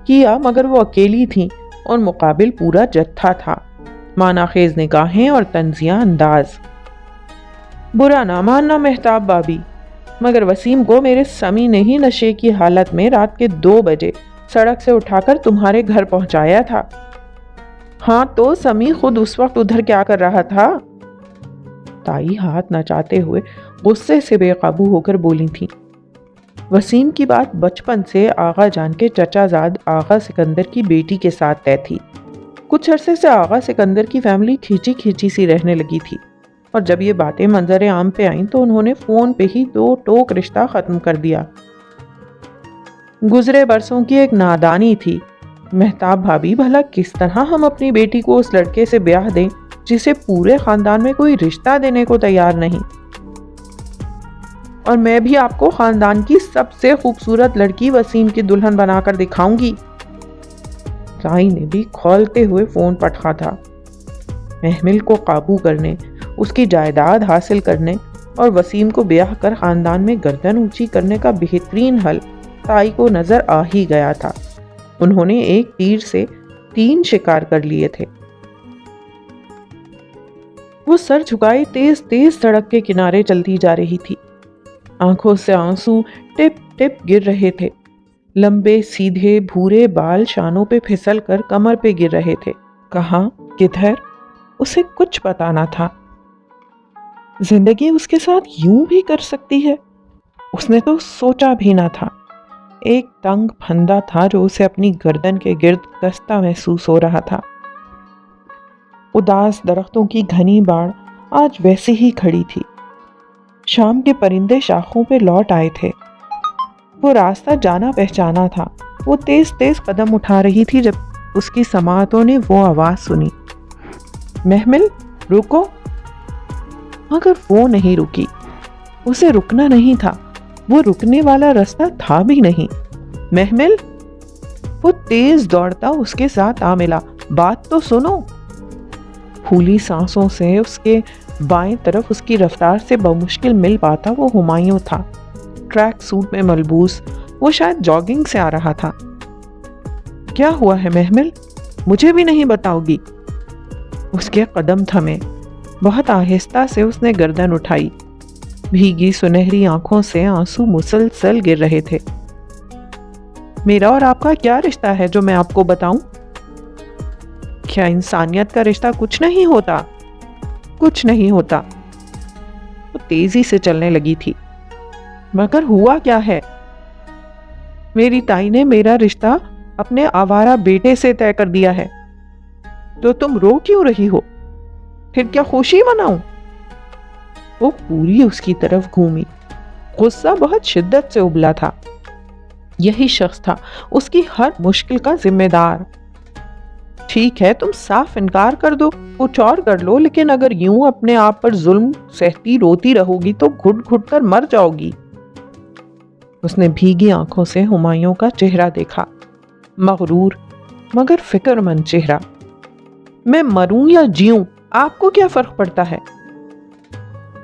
Speaker 1: کیا، مگر وہ اکیلی تھیں اور مقابل پورا جتھا تھا، معنی خیز نگاہیں اور طنزیہ انداز۔ برا نہ ماننا مہتاب بابی، مگر وسیم کو میرے سمی نے ہی نشے کی حالت میں رات کے 2 بجے سڑک سے اٹھا کر تمہارے گھر پہنچایا تھا۔ ہاں تو سمی خود اس وقت ادھر کیا کر رہا تھا؟ تائی ہاتھ نچاتے ہوئے غصے سے بے قابو ہو کر بولی تھی۔ وسیم کی بات بچپن سے آغا جان کے چچا زاد آغا سکندر کی بیٹی کے ساتھ طے تھی۔ کچھ عرصے سے آغا سکندر کی فیملی کھینچی کھینچی سی رہنے لگی تھی، اور جب یہ باتیں منظر عام پہ آئیں تو انہوں نے فون پہ ہی 2 ٹوک رشتہ ختم کر دیا۔ گزرے برسوں کی ایک نادانی تھی۔ مہتاب بھابی، بھلا کس طرح ہم اپنی بیٹی کو اس لڑکے سے بیاہ دیں جسے پورے خاندان میں کوئی رشتہ دینے کو تیار نہیں؟ اور میں بھی آپ کو خاندان کی سب سے خوبصورت لڑکی وسیم کی دلہن بنا کر دکھاؤں گی۔ تائی نے بھی کھولتے ہوئے فون پٹخا تھا۔ محمل کو قابو کرنے، اس کی جائیداد حاصل کرنے اور وسیم کو بیاہ کر خاندان میں گردن اونچی کرنے کا بہترین حل تائی کو نظر آ ہی گیا تھا۔ انہوں نے ایک تیر سے 3 شکار کر لیے تھے۔ وہ سر جھکائے تیز تیز سڑک کے کنارے چلتی جا رہی تھی۔ آنکھوں سے آنسو ٹپ ٹپ گر رہے تھے۔ لمبے سیدھے بھورے بال شانوں پہ پھسل کر کمر پہ گر رہے تھے۔ کہاں، کدھر، اسے کچھ پتا نہ تھا۔ زندگی اس کے ساتھ یوں بھی کر سکتی ہے، اس نے تو سوچا بھی نہ تھا۔ ایک تنگ پھندا تھا جو اسے اپنی گردن کے گرد کستا محسوس ہو رہا تھا۔ اداس درختوں کی گھنی باڑ آج ویسی ہی کھڑی تھی۔ شام کے پرندے شاخوں پہ لوٹ آئے تھے۔ وہ راستہ جانا پہچانا تھا۔ وہ تیز تیز قدم اٹھا رہی تھی جب اس کی سماعتوں نے وہ آواز سنی، محمل رکو۔ مگر وہ نہیں رکی۔ اسے رکنا نہیں تھا، وہ رکنے والا راستہ تھا بھی نہیں۔ محمل! وہ تیز دوڑتا اس کے ساتھ آ ملا۔ بات تو سنو۔ پھولی سانسوں سے اس کے بائیں طرف اس کی رفتار سے بمشکل مل پاتا وہ ہمایوں تھا، ٹریک سوٹ میں ملبوس۔ وہ شاید جاگنگ سے آ رہا تھا۔ کیا ہوا ہے محمل؟ مجھے بھی نہیں بتاؤ گی؟ اس کے قدم تھمے۔ بہت آہستہ سے اس نے گردن اٹھائی۔ بھیگی سنہری آنکھوں سے آنسو مسلسل گر رہے تھے۔ میرا اور آپ کا کیا رشتہ ہے جو میں آپ کو بتاؤں؟ کیا انسانیت کا رشتہ کچھ نہیں ہوتا؟ کچھ نہیں ہوتا۔ وہ تیزی سے چلنے لگی تھی۔ مگر ہوا کیا ہے؟ میری تائی نے میرا رشتہ اپنے آوارہ بیٹے سے طے کر دیا ہے۔ تو تم رو کیوں رہی ہو؟ پھر کیا خوشی مناؤں؟ وہ پوری اس کی طرف گھومی۔ غصہ بہت شدت سے ابلا تھا۔ یہی شخص تھا اس کی ہر مشکل کا ذمہ دار۔ ٹھیک ہے، تم صاف انکار کر دو، کچھ اور کر لو، لیکن اگر یوں اپنے آپ پر ظلم سہتی روتی رہو گی تو گھٹ گھٹ کر مر جاؤ گی۔ اس نے بھیگی آنکھوں سے ہمایوں کا چہرہ دیکھا، مغرور مگر فکر مند چہرہ۔ میں مروں یا جیوں، آپ کو کیا فرق پڑتا ہے؟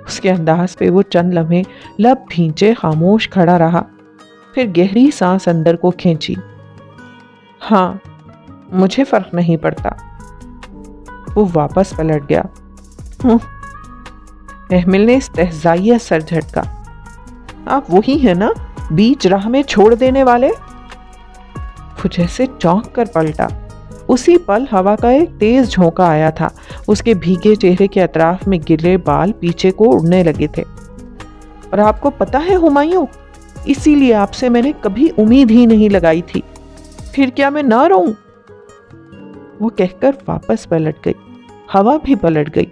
Speaker 1: اس کے انداز پہ وہ چند لمحے لب بھینچے خاموش کھڑا رہا، پھر گہری سانس اندر کو کھینچی۔ ہاں، مجھے فرق نہیں پڑتا۔ وہ واپس پلٹ گیا۔ محمل نے استہزائیہ سر جھٹکا۔ آپ وہی ہیں نا بیچ راہ میں چھوڑ دینے والے؟ وہ جیسے چونک کر پلٹا۔ اسی پل ہوا کا ایک تیز جھونکا آیا تھا۔ اس کے بھیگے چہرے کے اطراف میں گرے بال پیچھے کو اڑنے لگے تھے۔ اور آپ کو پتا ہے ہمایوں، اسی لیے آپ سے میں نے کبھی امید ہی نہیں لگائی تھی۔ پھر کیا میں نہ رہوں؟ وہ کہہ کر واپس پلٹ گئی۔ ہوا بھی پلٹ گئی،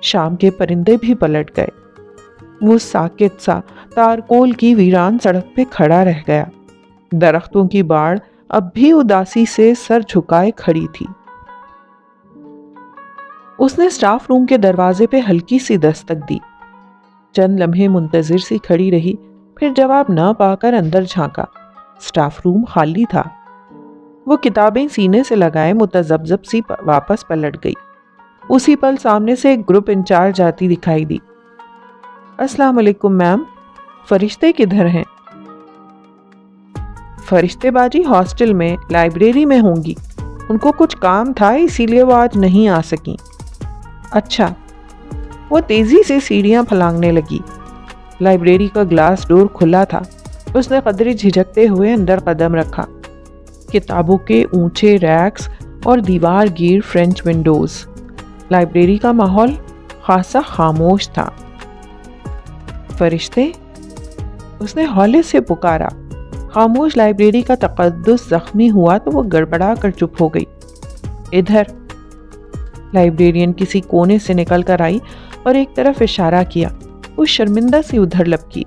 Speaker 1: شام کے پرندے بھی پلٹ گئے۔ وہ ساکت سا تارکول کی ویران سڑک پہ کھڑا رہ گیا۔ درختوں کی باڑ اب بھی اداسی سے سر جھکائے کھڑی تھی۔ اس نے اسٹاف روم کے دروازے پہ ہلکی سی دستک دی۔ چند لمحے منتظر سی کھڑی رہی، پھر جواب نہ پا کر اندر جھانکا۔ اسٹاف روم خالی تھا۔ وہ کتابیں سینے سے لگائے متذبذب سی واپس پلٹ گئی۔ اسی پل سامنے سے ایک گروپ انچارج آتی دکھائی دی۔ السلام علیکم میم، فرشتے کدھر ہیں؟ فرشتے باجی ہاسٹل میں لائبریری میں ہوں گی، ان کو کچھ کام تھا اسی لیے وہ آج نہیں آ سکیں۔ اچھا۔ وہ تیزی سے سیڑھیاں پھلانگنے لگی۔ لائبریری کا گلاس ڈور کھلا تھا۔ اس نے قدرے جھجکتے ہوئے اندر قدم رکھا۔ کتابوں کے اونچے ریکس اور دیوار گیر فرنچ ونڈوز۔ لائبریری کا ماحول خاصا خاموش تھا۔ فرشتے؟ اس نے ہولے سے پکارا۔ خاموش لائبریری کا تقدس زخمی ہوا تو وہ گڑبڑا کر چپ ہو گئی۔ ادھر۔ لائبریرین کسی کونے سے نکل کر آئی اور ایک طرف اشارہ کیا۔ وہ شرمندہ سی ادھر لپکی۔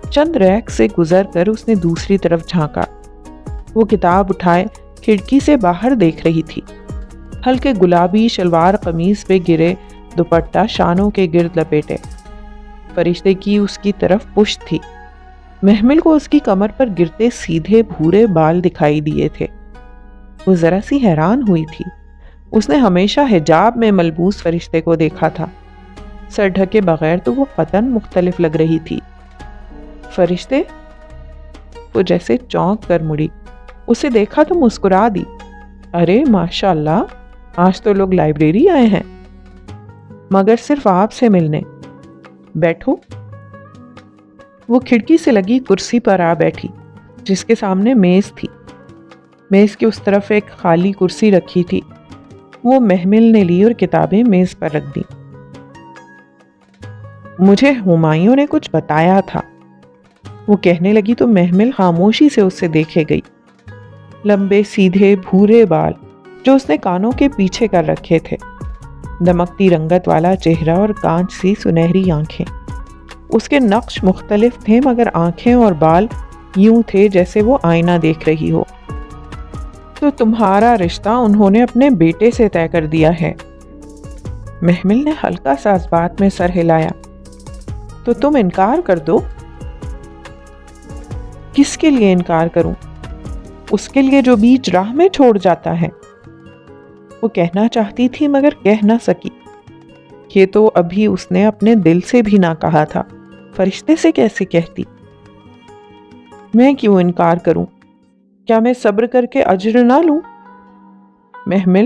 Speaker 1: چند ریک سے گزر کر اس نے دوسری طرف جھانکا۔ وہ کتاب اٹھائے کھڑکی سے باہر دیکھ رہی تھی۔ ہلکے گلابی شلوار قمیص پہ گرے دوپٹہ شانوں کے گرد لپیٹے۔ فرشتے کی اس کی طرف پشت تھی۔ محمل کو اس کی کمر پر گرتے سیدھے بھورے بال دکھائی دیے تھے۔ وہ ذرا سی حیران ہوئی تھی۔ اس نے ہمیشہ حجاب میں ملبوس فرشتے کو دیکھا تھا۔ سر ڈھکے بغیر تو وہ قطعاً مختلف لگ رہی تھی۔ فرشتے؟ وہ جیسے چونک کر مڑی۔ اسے دیکھا تو مسکرا دی۔ ارے ماشاء اللہ، آج تو لوگ لائبریری آئے ہیں، مگر صرف آپ سے ملنے۔ بیٹھو۔ وہ کھڑکی سے لگی کرسی پر آ بیٹھی، جس کے سامنے میز تھی۔ میز کے اس طرف ایک خالی کرسی رکھی تھی۔ وہ محمل نے لی اور کتابیں میز پر رکھ دی۔ مجھے ہمایوں نے کچھ بتایا تھا، وہ کہنے لگی تو محمل خاموشی سے اسے دیکھے گئی۔ لمبے سیدھے بھورے بال جو اس نے کانوں کے پیچھے کر رکھے تھے، دمکتی رنگت والا چہرہ اور کانچ سی سنہری آنکھیں۔ اس کے نقش مختلف تھے مگر آنکھیں اور بال یوں تھے جیسے وہ آئینہ دیکھ رہی ہو۔ تو تمہارا رشتہ انہوں نے اپنے بیٹے سے طے کر دیا ہے۔ محمل نے ہلکا سا اس بات میں سر ہلایا۔ تو تم انکار کر دو۔ کس کے لیے انکار کروں؟ اس کے لیے جو بیچ راہ میں چھوڑ جاتا ہے۔ وہ کہنا چاہتی تھی مگر کہہ نہ سکی۔ یہ تو ابھی اس نے اپنے دل سے بھی نہ کہا تھا، فرشتے سے کیسے کہتی؟ میں کیوں انکار کروں؟ کیا میں صبر کر کے اجر نہ لوں؟ محمل،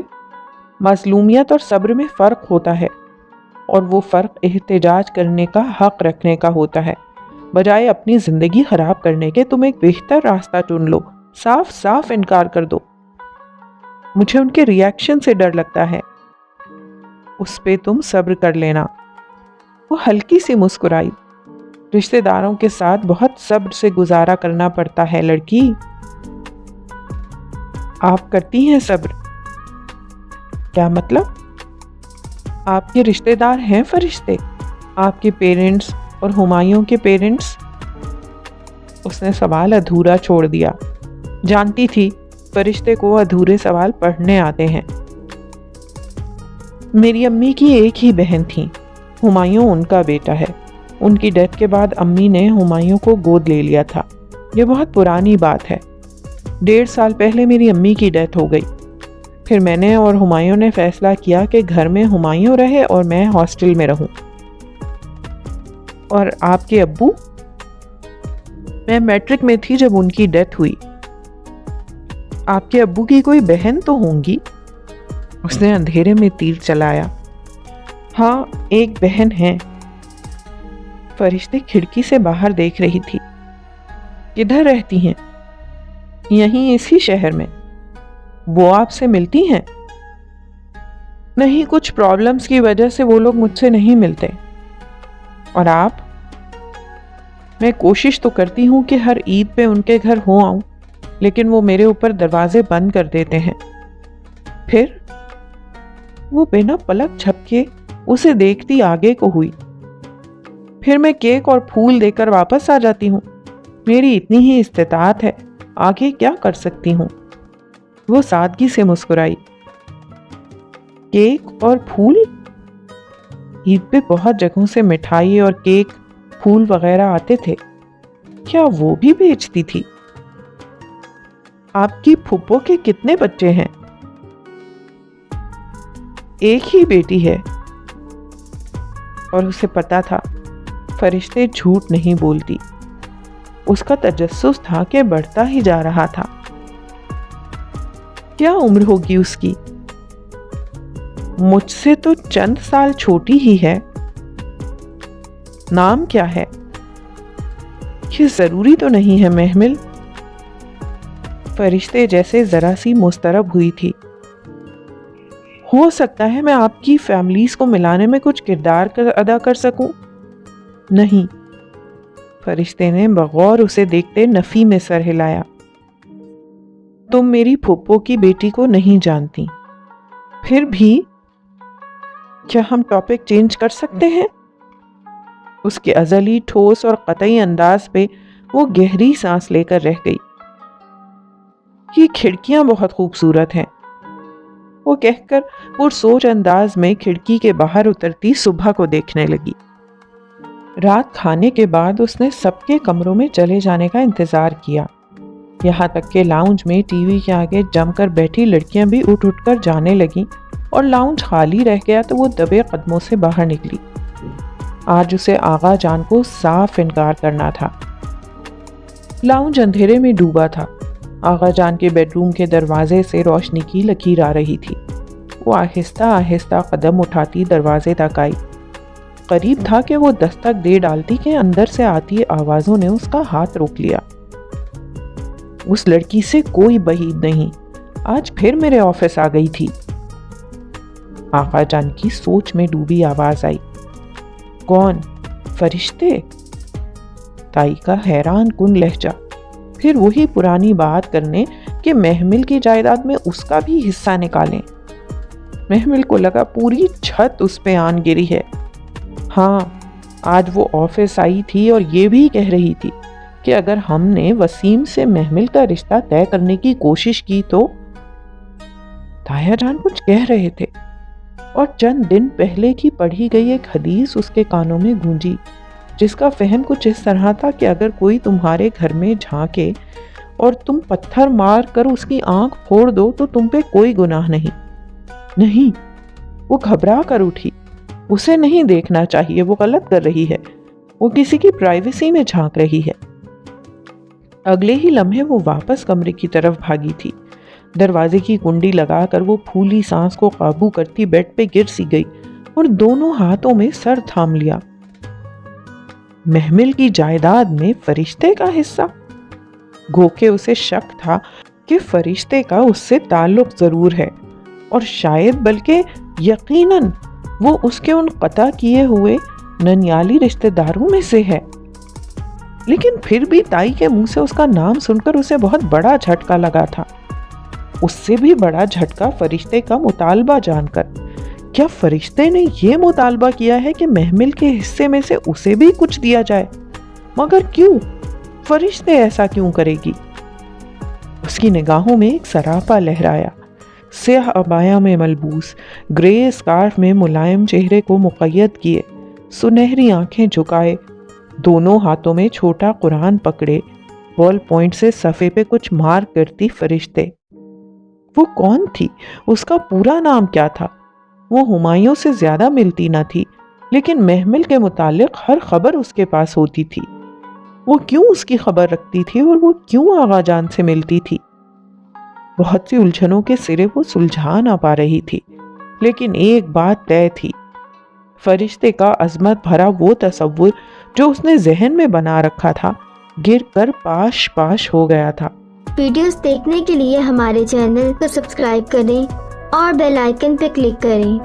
Speaker 1: مظلومیت اور صبر میں فرق ہوتا ہے، اور وہ فرق احتجاج کرنے کا حق رکھنے کا ہوتا ہے۔ بجائے اپنی زندگی خراب کرنے کے تم ایک بہتر راستہ چن لو، صاف صاف انکار کر دو۔ مجھے ان کے ری ایکشن سے ڈر لگتا ہے، اس پہ تم صبر کر لینا۔ وہ ہلکی سی مسکرائی۔ رشتہ داروں کے ساتھ بہت صبر سے گزارا کرنا پڑتا ہے لڑکی۔ آپ کرتی ہیں صبر؟ کیا مطلب؟ آپ کے رشتہ دار ہیں فرشتے، آپ کے پیرنٹس اور ہمایوں کے پیرنٹس؟ اس نے سوال ادھورا چھوڑ دیا۔ جانتی تھی فرشتے کو ادھورے سوال پڑھنے آتے ہیں۔ میری امی کی ایک ہی بہن تھی، ہمایوں ان کا بیٹا ہے۔ ان کی ڈیتھ کے بعد امی نے ہمایوں کو گود لے لیا تھا۔ یہ بہت پرانی بات ہے، 1.5 سال پہلے میری امی کی ڈیتھ ہو گئی۔ پھر میں نے اور ہمایوں نے فیصلہ کیا کہ گھر میں ہمایوں رہے اور میں ہاسٹل میں رہوں۔ اور آپ کے ابو؟ میں میٹرک میں تھی جب ان کی ڈیتھ ہوئی۔ آپ کے ابو کی کوئی بہن تو ہوں گی؟ اس نے اندھیرے میں تیر چلایا۔ ہاں، ایک بہن ہے۔ فرشتے کھڑکی سے باہر دیکھ رہی تھی۔ کدھر رہتی ہیں؟ یہیں اسی شہر میں۔ وہ آپ سے ملتی ہیں؟ نہیں، کچھ پرابلمز کی وجہ سے وہ لوگ مجھ سے نہیں ملتے۔ اور آپ؟ میں کوشش تو کرتی ہوں کہ ہر عید پہ ان کے گھر ہو آؤں، لیکن وہ میرے اوپر دروازے بند کر دیتے ہیں۔ پھر وہ بنا پلک جھپکے اسے دیکھتی آگے کو ہوئی۔ پھر میں کیک اور پھول دے کر واپس آ جاتی ہوں۔ میری اتنی ہی استطاعت ہے، آگے کیا کر سکتی ہوں؟ وہ سادگی سے مسکرائی۔ کیک اور پھول؟ عید پہ بہت جگہوں سے مٹھائی اور کیک، پھول وغیرہ آتے تھے، کیا وہ بھی بیچتی تھی؟ آپ کی پھپھو کے کتنے بچے ہیں؟ ایک ہی بیٹی ہے، اور اسے پتا تھا فرشتے جھوٹ نہیں بولتی۔ اس کا تجسس تھا کہ بڑھتا ہی جا رہا تھا۔ کیا عمر ہوگی اس کی؟ مجھ سے تو چند سال چھوٹی ہی ہے۔ نام کیا ہے؟ یہ ضروری تو نہیں ہے محمل۔ فرشتے جیسے ذرا سی مضطرب ہوئی تھی۔ ہو سکتا ہے میں آپ کی فیملیز کو ملانے میں کچھ کردار ادا کر سکوں۔ نہیں، فرشتے نے بغور اسے دیکھتے نفی میں سر ہلایا۔ تم میری پھپھو کی بیٹی کو نہیں جانتی۔ پھر بھی کیا ہم ٹاپک چینج کر سکتے ہیں؟ اس کے ازلی ٹھوس اور قطعی انداز پہ وہ گہری سانس لے کر رہ گئی۔ یہ کھڑکیاں بہت خوبصورت ہیں، وہ کہہ کر پرسوچ انداز میں کھڑکی کے باہر اترتی صبح کو دیکھنے لگی۔ رات کھانے کے بعد اس نے سب کے کمروں میں چلے جانے کا انتظار کیا، یہاں تک کہ لاؤنج میں ٹی وی کے آگے جم کر بیٹھی لڑکیاں بھی اٹھ کر جانے لگیں اور لاؤنج خالی رہ گیا تو وہ دبے قدموں سے باہر نکلی۔ آج اسے آغا جان کو صاف انکار کرنا تھا۔ لاؤنج اندھیرے میں ڈوبا تھا۔ آغا جان کے بیڈ روم کے دروازے سے روشنی کی لکیر آ رہی تھی۔ وہ آہستہ آہستہ قدم اٹھاتی دروازے تک آئی۔ قریب تھا کہ وہ دستک دے ڈالتی کہ اندر سے آتی آوازوں نے اس کا ہاتھ روک لیا۔ اس لڑکی سے کوئی بعید نہیں، آج پھر میرے آفس آ گئی تھی۔ آقا جان کی سوچ میں ڈوبی آواز آئی۔ کون؟ فرشتے؟ تائی کا حیران کن لہجہ، پھر وہی پرانی بات کرنے کہ محمل کی جائیداد میں اس کا بھی حصہ نکالیں۔ محمل کو لگا پوری چھت اس پہ آن گری ہے۔ ہاں، آج وہ آفس آئی تھی اور یہ بھی کہہ رہی تھی کہ اگر ہم نے وسیم سے محمل کا رشتہ طے کرنے کی کوشش کی تو تایا جان کچھ کہہ رہے تھے، اور چند دن پہلے کی پڑھی گئی ایک حدیث اس کے کانوں میں گونجی، جس کا فہم کچھ اس طرح تھا کہ اگر کوئی تمہارے گھر میں جھانکے اور تم پتھر مار کر اس کی آنکھ پھوڑ دو تو تم پہ کوئی گناہ نہیں۔ نہیں، وہ گھبرا کر اٹھی۔ اسے نہیں دیکھنا چاہیے، وہ غلط کر رہی ہے، وہ کسی کی پرائیویسی میں جھانک رہی ہے۔ اگلے ہی لمحے وہ واپس کمرے کی طرف بھاگی تھی۔ دروازے کی کنڈی لگا کر وہ پھولی سانس کو قابو کرتی بیڈ پہ گر سی گئی اور دونوں ہاتھوں میں سر تھام لیا۔ محمل کی جائیداد میں فرشتے کا حصہ؟ گو کہ اسے شک تھا کہ فرشتے کا اس سے تعلق ضرور ہے، اور شاید بلکہ یقیناً وہ اس کے ان قطع کیے ہوئے ننیالی رشتہ داروں میں سے ہے۔ لیکن پھر بھی تائی کے منہ سے اس کا نام سن کر اسے بہت بڑا جھٹکا لگا تھا۔ اس سے بھی بڑا جھٹکا فرشتے کا مطالبہ جان کر۔ کیا فرشتے نے یہ مطالبہ کیا ہے کہ محمل کے حصے میں سے اسے بھی کچھ دیا جائے؟ مگر کیوں؟ فرشتے ایسا کیوں کرے گی؟ اس کی نگاہوں میں ایک سراپا لہرایا۔ سیاہ عبایا میں ملبوس، گرے اسکارف میں ملائم چہرے کو مقید کیے، سنہری آنکھیں جھکائے، دونوں ہاتھوں میں چھوٹا قرآن پکڑے، بال پوائنٹ سے صفحے پہ کچھ مارک کرتی فرشتے۔ وہ کون تھی؟ اس کا پورا نام کیا تھا؟ وہ ہمایوں سے زیادہ ملتی نہ تھی، لیکن محمل کے متعلق ہر خبر اس کے پاس ہوتی تھی۔ وہ کیوں اس کی خبر رکھتی تھی اور وہ کیوں آغا جان سے ملتی تھی؟ بہت سی الجھنوں کے سرے وہ سلجھا نہ پا رہی تھی، لیکن ایک بات طے تھی، فرشتے کا عظمت بھرا وہ تصور جو اس نے ذہن میں بنا رکھا تھا گر کر پاش پاش ہو گیا تھا۔
Speaker 2: ویڈیوز دیکھنے کے لیے ہمارے چینل کو سبسکرائب کریں اور بیل آئیکن پہ کلک کریں۔